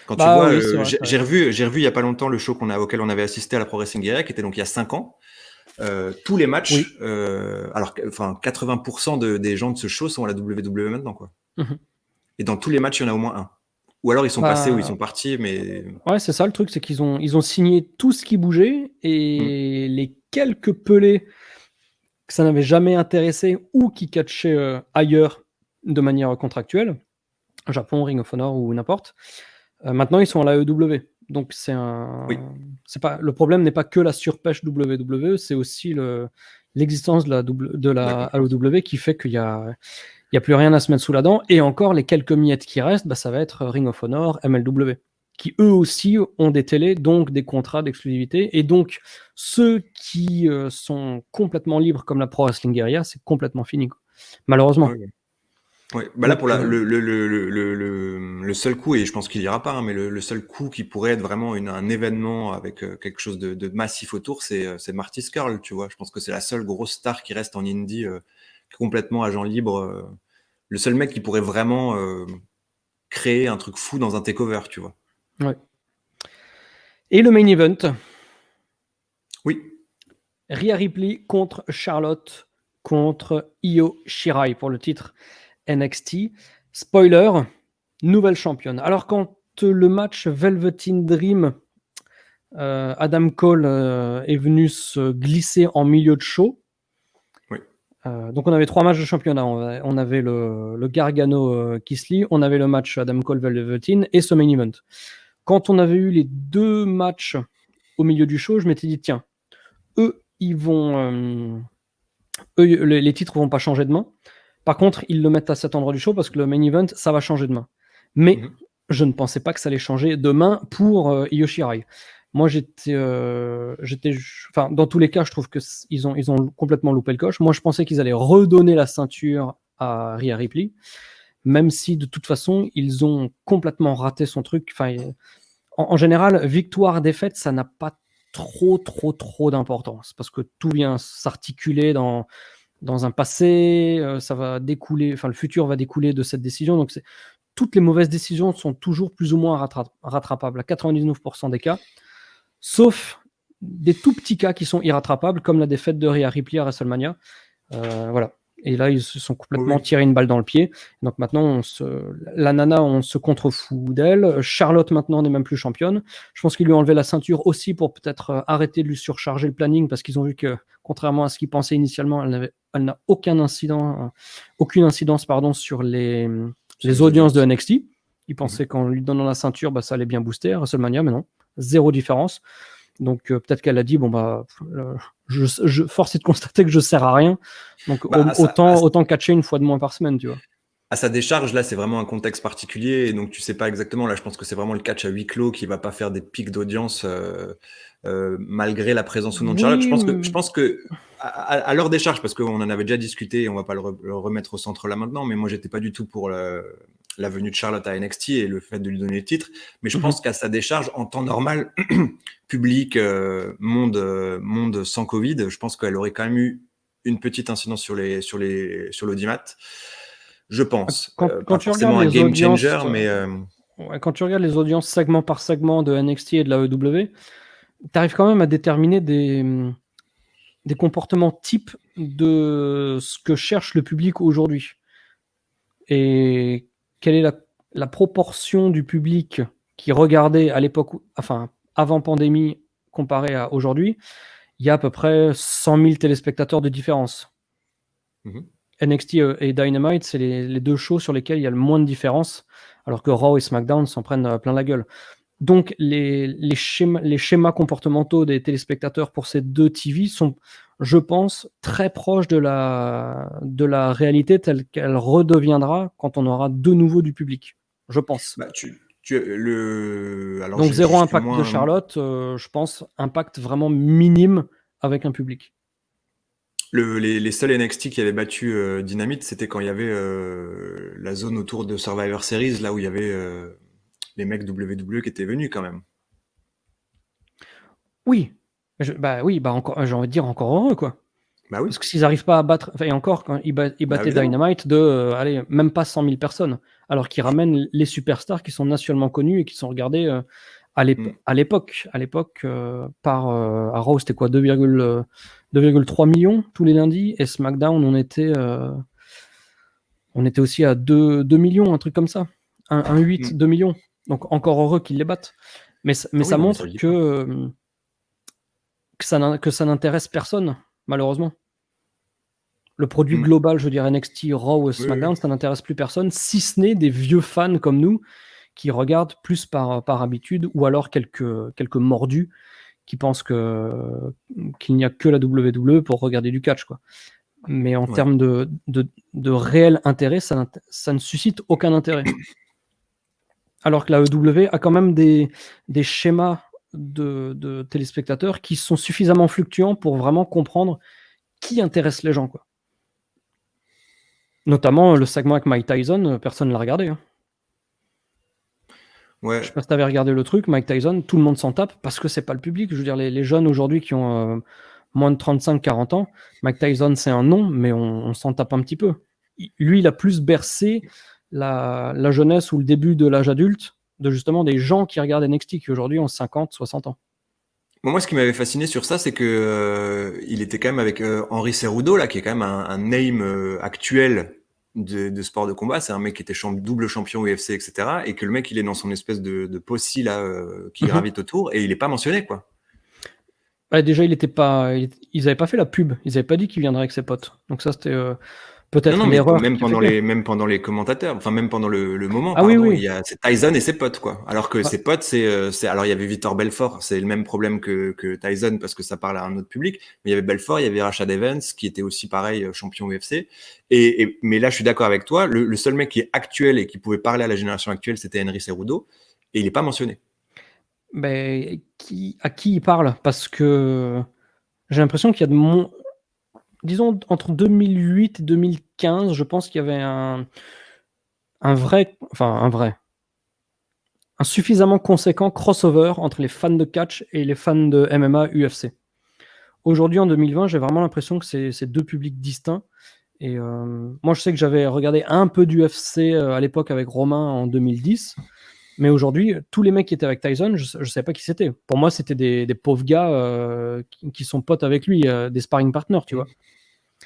Quand tu Bah vois, oui, c'est vrai, j'ai revu il y a pas longtemps le show auquel on avait assisté à la Pro Wrestling Guerrilla, qui était donc il y a 5 ans. Tous les matchs, oui. alors, enfin, 80% des gens de ce show sont à la WWE maintenant, quoi. Mhm. Et dans tous les matchs, il y en a au moins un. Ou alors ils sont passés ou ils Bah sont partis, mais ouais, c'est ça le truc, c'est qu'ils ont signé tout ce qui bougeait hmm, et les quelques pelés que ça n'avait jamais intéressé ou qui catchaient ailleurs de manière contractuelle, Japon, Ring of Honor ou n'importe, maintenant ils sont à la EW. Donc oui, c'est pas le problème n'est pas que la surpêche WWE, c'est aussi l'existence de la la concurrence. AEW qui fait qu'il y a plus rien à se mettre sous la dent. Et encore, les quelques miettes qui restent, bah, ça va être Ring of Honor, MLW, qui eux aussi ont des télés, donc des contrats d'exclusivité. Et donc, ceux qui sont complètement libres, comme la Pro Wrestling Guerrilla, c'est complètement fini, quoi. Ouais, Malheureusement. ouais. Ouais. Bah là, pour Donc, le seul coup, et je pense qu'il ira pas, hein, mais le seul coup qui pourrait être vraiment un événement avec quelque chose de massif autour, c'est Marty Scurll, tu vois. Je pense que c'est la seule grosse star qui reste en indie, complètement agent libre. Le seul mec qui pourrait vraiment créer un truc fou dans un takeover, tu vois. ouais. Et le main event, Oui. Rhea Ripley contre Charlotte contre Io Shirai pour le titre NXT. Spoiler, nouvelle championne. Alors quand le match Velveteen Dream, Adam Cole est venu se glisser en milieu de show. Oui. Donc on avait 3 matchs de championnat. On avait le Gargano Kisly, on avait le match Adam Cole Velveteen et ce main event. Quand on avait eu les 2 matchs au milieu du show, je m'étais dit tiens, eux ils vont les titres vont pas changer de main. Par contre, ils le mettent à cet endroit du show parce que le main event, ça va changer de main. Mais Mhm. je ne pensais pas que ça allait changer de main pour Io Shirai. Moi, enfin, dans tous les cas, je trouve qu'ils ont complètement loupé le coche. Moi, je pensais qu'ils allaient redonner la ceinture à Rhea Ripley, même si de toute façon, ils ont complètement raté son truc. Enfin, en général, victoire-défaite, ça n'a pas trop d'importance parce que tout vient s'articuler dans un passé, ça va découler, enfin le futur va découler de cette décision. Donc toutes les mauvaises décisions sont toujours plus ou moins rattrapables à 99% des cas, sauf des tout petits cas qui sont irrattrapables, comme la défaite de Rhea Ripley à WrestleMania. Voilà. Et là, ils se sont Oui, complètement oui. tiré une balle dans le pied. Donc maintenant, la nana, on se contrefout d'elle. Charlotte, maintenant, n'est même plus championne. Je pense qu'ils lui ont enlevé la ceinture aussi pour peut-être arrêter de lui surcharger le planning parce qu'ils ont vu que, contrairement à ce qu'ils pensaient initialement, elle n'a aucune incidence pardon, sur Sur les les audiences de audiences. NXT. Ils Mhm. pensaient qu'en lui donnant la ceinture, bah, ça allait bien booster à WrestleMania, mais non. Zéro différence. Donc peut-être qu'elle a dit bon bah force est de constater que je sers à rien. Donc Bah, autant catcher une fois de moins par semaine, tu vois. à sa décharge, là, c'est vraiment un contexte particulier, et donc tu sais pas exactement. Là, je pense que c'est vraiment le catch à huis clos qui va pas faire des pics d'audience malgré la présence ou non de Charlotte. Oui, Je pense que à leur décharge, parce qu'on en avait déjà discuté, et on va pas le remettre au centre là maintenant, mais moi, j'étais pas du tout pour la venue de Charlotte à NXT et le fait de lui donner le titre. Mais je pense qu'à sa décharge, en temps normal, public, monde sans Covid, je pense qu'elle aurait quand même eu une petite incidence sur l'audimat. Je pense. quand Pas tu regardes forcément un les game audiences, changer, mais ouais, quand tu regardes les audiences segment par segment de NXT et de la EW, tu arrives quand même à déterminer des comportements types de ce que cherche le public aujourd'hui. Et quelle est la proportion du public qui regardait à l'époque, enfin avant pandémie, comparé à aujourd'hui? Il y a à peu près 100 000 téléspectateurs de différence. mhm. NXT et Dynamite, c'est les 2 shows sur lesquels il y a le moins de différence, alors que Raw et SmackDown s'en prennent plein la gueule. Donc les schémas comportementaux des téléspectateurs pour ces 2 TV sont, je pense, très proches de la réalité telle qu'elle redeviendra quand on aura de nouveau du public, je pense. Bah, alors Donc je zéro suis impact de moins. Charlotte, je pense, impact vraiment minime avec un public. Les seuls NXT qui avaient battu Dynamite, c'était quand il y avait la zone autour de Survivor Series, là où il y avait les mecs WWE qui étaient venus quand même. Oui, Bah oui, bah encore, j'ai envie de dire encore heureux, quoi. Bah oui, Parce que s'ils n'arrivent pas à battre, enfin, et encore, quand ils bah battaient évidemment. Dynamite de, allez, même pas 100 000 personnes, alors qu'ils ramènent les superstars qui sont nationalement connus et qui sont regardés Mm. à l'époque à Raw, c'était quoi, 2,3 millions tous les lundis, et SmackDown, on était aussi à 2 millions, un truc comme ça. 1,8, Mm. 2 millions. Donc encore heureux qu'ils les battent. Mais Ah oui, ça non, mais ça montre le dit pas. que ça n'intéresse personne, malheureusement. Le produit Mm. global, je veux dire NXT, Raw ou Oui, oui. SmackDown, ça n'intéresse plus personne, si ce n'est des vieux fans comme nous qui regardent plus par habitude, ou alors quelques mordus qui pensent qu'il n'y a que la WWE pour regarder du catch, quoi. Mais en Ouais. termes de réel intérêt, ça ne suscite aucun intérêt. Alors que la EW a quand même des schémas de téléspectateurs qui sont suffisamment fluctuants pour vraiment comprendre qui intéresse les gens, quoi. Notamment le segment avec Mike Tyson, personne ne l'a regardé, hein. Je sais Ouais. pas si tu avais regardé le truc, Mike Tyson, tout le monde s'en tape parce que c'est pas le public. Je veux dire, les jeunes aujourd'hui qui ont moins de 35-40 ans, Mike Tyson c'est un nom, mais on s'en tape un petit peu. Lui, il a plus bercé la jeunesse ou le début de l'âge adulte de justement des gens qui regardent NXT qui aujourd'hui ont 50, 60 ans. Bon, moi, ce qui m'avait fasciné sur ça, c'est que il était quand même avec Henri Cerudo, là, qui est quand même un name actuel de sport de combat. C'est un mec qui était double champion UFC, etc. Et que le mec, il est dans son espèce de possi là qui Mhm. gravite autour et il est pas mentionné, quoi. Ouais, déjà, il était pas, ils avaient pas fait la pub, ils avaient pas dit qu'il viendrait avec ses potes. Donc ça, c'était Non, peut-être non, mais l'erreur qu'il a fait faire. même pendant les commentateurs, enfin même pendant le moment, Ah oui, pardon, oui. c'est Tyson et ses potes, quoi. Alors que Ouais. ses potes, alors il y avait Vitor Belfort, c'est le même problème que Tyson parce que ça parle à un autre public. Mais il y avait Belfort, il y avait Rashad Evans qui était aussi pareil champion UFC. Mais là, je suis d'accord avec toi. Le seul mec qui est actuel et qui pouvait parler à la génération actuelle, c'était Henry Cerudo, et il est pas mentionné. Ben, à qui il parle? Parce que j'ai l'impression qu'il y a disons, entre 2008 et 2015, je pense qu'il y avait un suffisamment conséquent crossover entre les fans de catch et les fans de MMA UFC. Aujourd'hui, en 2020, j'ai vraiment l'impression que c'est deux publics distincts. Et moi, je sais que j'avais regardé un peu d'UFC à l'époque avec Romain en 2010. Mais aujourd'hui, tous les mecs qui étaient avec Tyson, je ne savais pas qui c'était. Pour moi, c'était des pauvres gars qui sont potes avec lui, des sparring partners, tu Hmm. vois.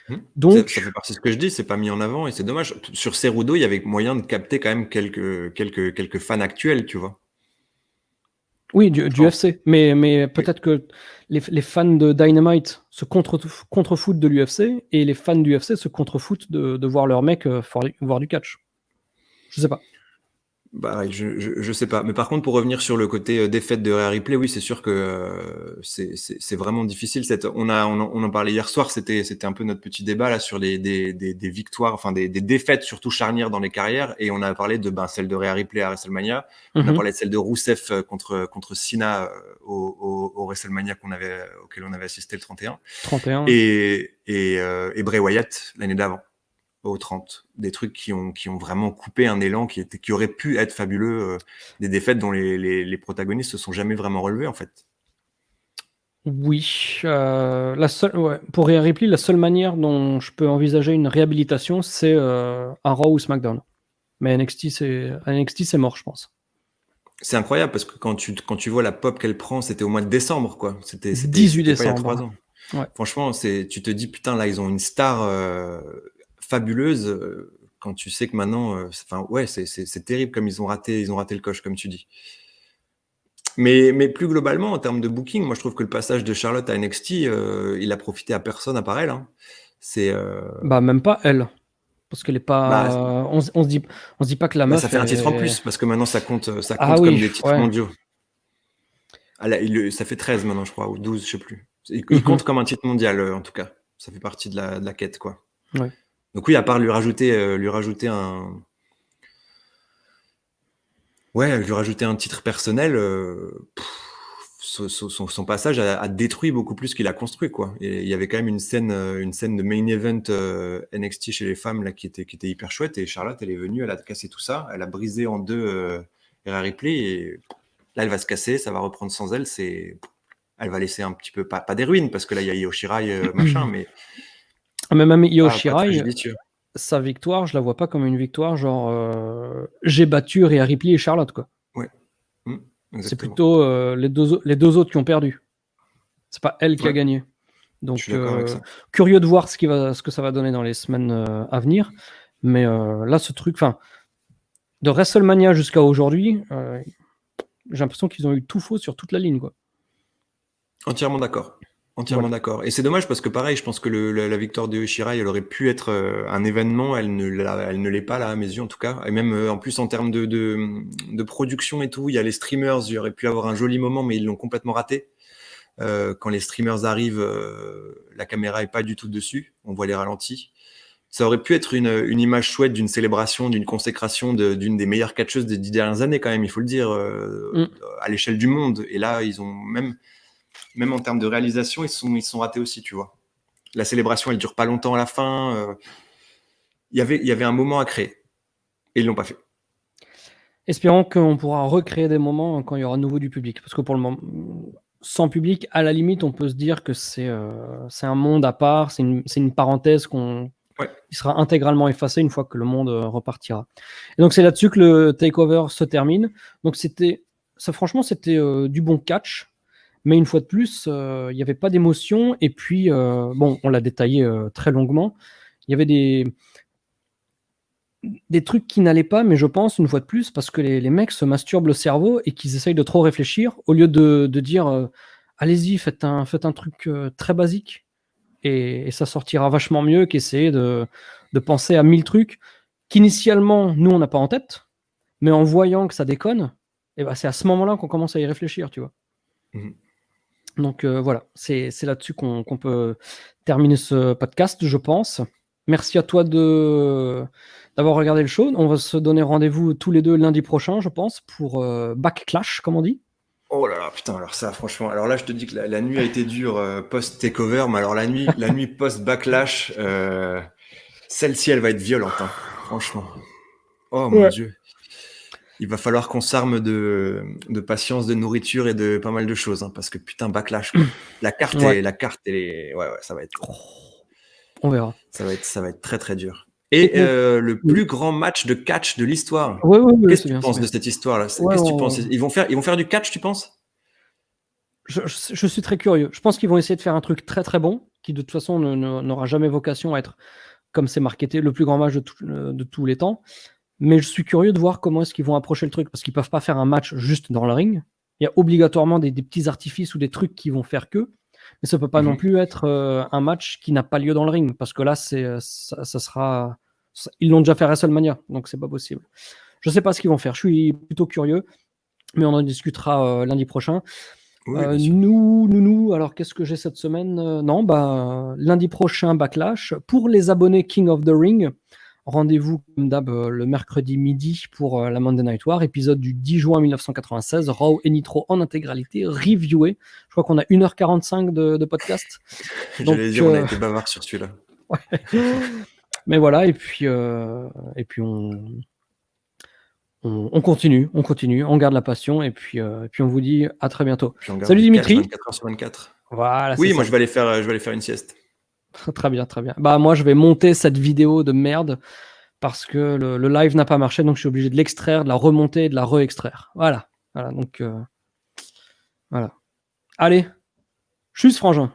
Hmm. Ça Donc, fait partie de ce que je dis, c'est pas mis en avant et c'est dommage. Sur Cerudo, il y avait moyen de capter quand même quelques fans actuels, tu vois. oui, Je du pense. UFC. Mais Oui. peut-être que les fans de Dynamite se contrefoutent de l'UFC et les fans du UFC se contrefoutent de voir leur mec voir du catch. Je sais pas. Bah, je sais pas. Mais par contre, pour revenir sur le côté défaite de Rhea Ripley, oui, c'est sûr que c'est vraiment difficile. On en parlait hier soir, c'était un peu notre petit débat là sur des victoires, enfin des défaites surtout charnières dans les carrières. Et on a parlé de celle de Rhea Ripley à WrestleMania. On a Mhm. parlé de celle de Rousseff contre Cena au WrestleMania auquel on avait assisté le 31. 31. Et Bray Wyatt l'année d'avant au 30. Des trucs qui ont vraiment coupé un élan qui aurait pu être fabuleux, des défaites dont les protagonistes se sont jamais vraiment relevés, en fait. Oui. Ouais, pour Rhea Ripley, la seule manière dont je peux envisager une réhabilitation, c'est un Raw ou SmackDown. Mais NXT, c'est mort, je pense. C'est incroyable parce que quand tu vois la pop qu'elle prend, c'était au mois de décembre, quoi. 18 C'était pas il y a décembre. 3 ans. Ouais. Franchement, tu te dis, putain, là, ils ont une star fabuleuse quand tu sais que maintenant, enfin, ouais, c'est terrible comme ils ont raté le coche, comme tu dis. Mais plus globalement, en termes de booking, moi je trouve que le passage de Charlotte à NXT, il a profité à personne à part elle, hein. C'est Bah, même pas elle. Parce qu'elle est bah, pas. On se dit pas que la bah, ça meuf fait un titre en est. plus parce que maintenant ça Ah compte comme oui, des titres ouais. mondiaux. Ah, là, ça fait 13 maintenant, je crois, ou 12, je sais plus. Il Mhm. compte comme un titre mondial, en tout cas. Ça fait partie de la quête, quoi. Ouais. Donc oui, à part lui rajouter lui rajouter un titre personnel, son passage a détruit beaucoup plus qu'il a construit, quoi. Et il y avait quand même une scène de main event NXT chez les femmes là qui était hyper chouette. Et Charlotte, elle est venue, elle a cassé tout ça, elle a brisé en deux Rhea Ripley et là, elle va se casser, ça va reprendre sans elle. elle va laisser un petit peu, pas des ruines, parce que là, il y a Io Shirai, machin, mais Même Io pas de Shirai, préjudice. sa victoire, je la vois pas comme une victoire genre j'ai battu Rhea Ripley et Charlotte, quoi. Ouais. C'est Exactement. plutôt les deux autres qui ont perdu. C'est pas elle qui a Ouais. gagné. Je Donc suis d'accord avec ça. curieux de voir ce que ça va donner dans les semaines à venir. Mais là, ce truc, enfin, de WrestleMania jusqu'à aujourd'hui, j'ai l'impression qu'ils ont eu tout faux sur toute la ligne, quoi. Entièrement d'accord. Entièrement Voilà. d'accord. Et c'est dommage parce que pareil, je pense que la victoire de Shirai, elle aurait pu être un événement. Elle ne l'est pas là à mes yeux en tout cas. Et même en plus en termes de production et tout, il y a les streamers. Il y aurait pu avoir un joli moment, mais ils l'ont complètement raté. Quand les streamers arrivent, la caméra est pas du tout dessus. On voit les ralentis. Ça aurait pu être une image chouette d'une célébration, d'une consécration d'une des meilleures catcheuses des 10 dernières années quand même, il faut le dire, à l'échelle du monde. Et là, ils ont même en termes de réalisation, ils sont ratés aussi, tu vois. La célébration, elle dure pas longtemps à la fin. Il y avait un moment à créer. Et ils l'ont pas fait. Espérons qu'on pourra recréer des moments quand il y aura de nouveau du public. Parce que pour le moment, sans public, à la limite, on peut se dire que c'est un monde à part, c'est une parenthèse qui sera intégralement effacée une fois que le monde repartira. Et donc c'est là-dessus que le takeover se termine. Donc franchement, c'était du bon catch. Mais une fois de plus, il n'y avait pas d'émotion. Et puis, bon, on l'a détaillé très longuement. Il y avait des trucs qui n'allaient pas, mais je pense, une fois de plus, parce que les mecs se masturbent le cerveau et qu'ils essayent de trop réfléchir, au lieu de dire allez-y, faites un truc très basique et ça sortira vachement mieux qu'essayer de penser à 1000 trucs qu'initialement, nous, on n'a pas en tête, mais en voyant que ça déconne, et ben, c'est à ce moment-là qu'on commence à y réfléchir, tu vois. Donc voilà, c'est là-dessus qu'on peut terminer ce podcast, je pense. Merci à toi d'avoir regardé le show. On va se donner rendez-vous tous les deux lundi prochain, je pense, pour Backlash, comme on dit. Oh là là, putain, alors ça, franchement, alors là, je te dis que la nuit a été dure post-takeover, mais alors la nuit post-backlash, celle-ci, elle va être violente, hein, franchement. Oh mon Dieu. Il va falloir qu'on s'arme de patience, de nourriture et de pas mal de choses, hein, parce que putain, backlash, quoi. La carte, ouais, ça va être. On verra. Ça va être très très dur. Et le plus grand match de catch de l'histoire. Ouais, Qu'est-ce que tu penses de cette histoire-là? Qu'est-ce que tu penses? Ils vont faire du catch, tu penses? Je suis très curieux. Je pense qu'ils vont essayer de faire un truc très très bon, qui de toute façon n'aura jamais vocation à être, comme c'est marketé, le plus grand match de tous les temps. Mais je suis curieux de voir comment est-ce qu'ils vont approcher le truc, parce qu'ils peuvent pas faire un match juste dans le ring. Il y a obligatoirement des petits artifices ou des trucs qui vont faire que, mais ça peut pas non plus être un match qui n'a pas lieu dans le ring, parce que là, ça sera... Ils l'ont déjà fait à WrestleMania, donc c'est pas possible. Je sais pas ce qu'ils vont faire, je suis plutôt curieux, mais on en discutera lundi prochain. Oui, nous, alors qu'est-ce que j'ai cette semaine? Non, lundi prochain, Backlash. Pour les abonnés King of the Ring, rendez-vous comme d'hab le mercredi midi pour la Monday Night War, épisode du 10 juin 1996, Raw et Nitro en intégralité, reviewé. Je crois qu'on a 1h45 de podcast. J'allais dire, on a été bavard sur celui-là. Ouais. Mais voilà, et puis on continue, on garde la passion, et puis on vous dit à très bientôt. Salut Dimitri. 24 heures sur 24. Voilà, oui, moi je vais aller faire une sieste. Très bien, très bien. Moi, je vais monter cette vidéo de merde parce que le live n'a pas marché, donc je suis obligé de l'extraire, de la remonter et de la re-extraire. Voilà, donc voilà. Allez, juste frangin.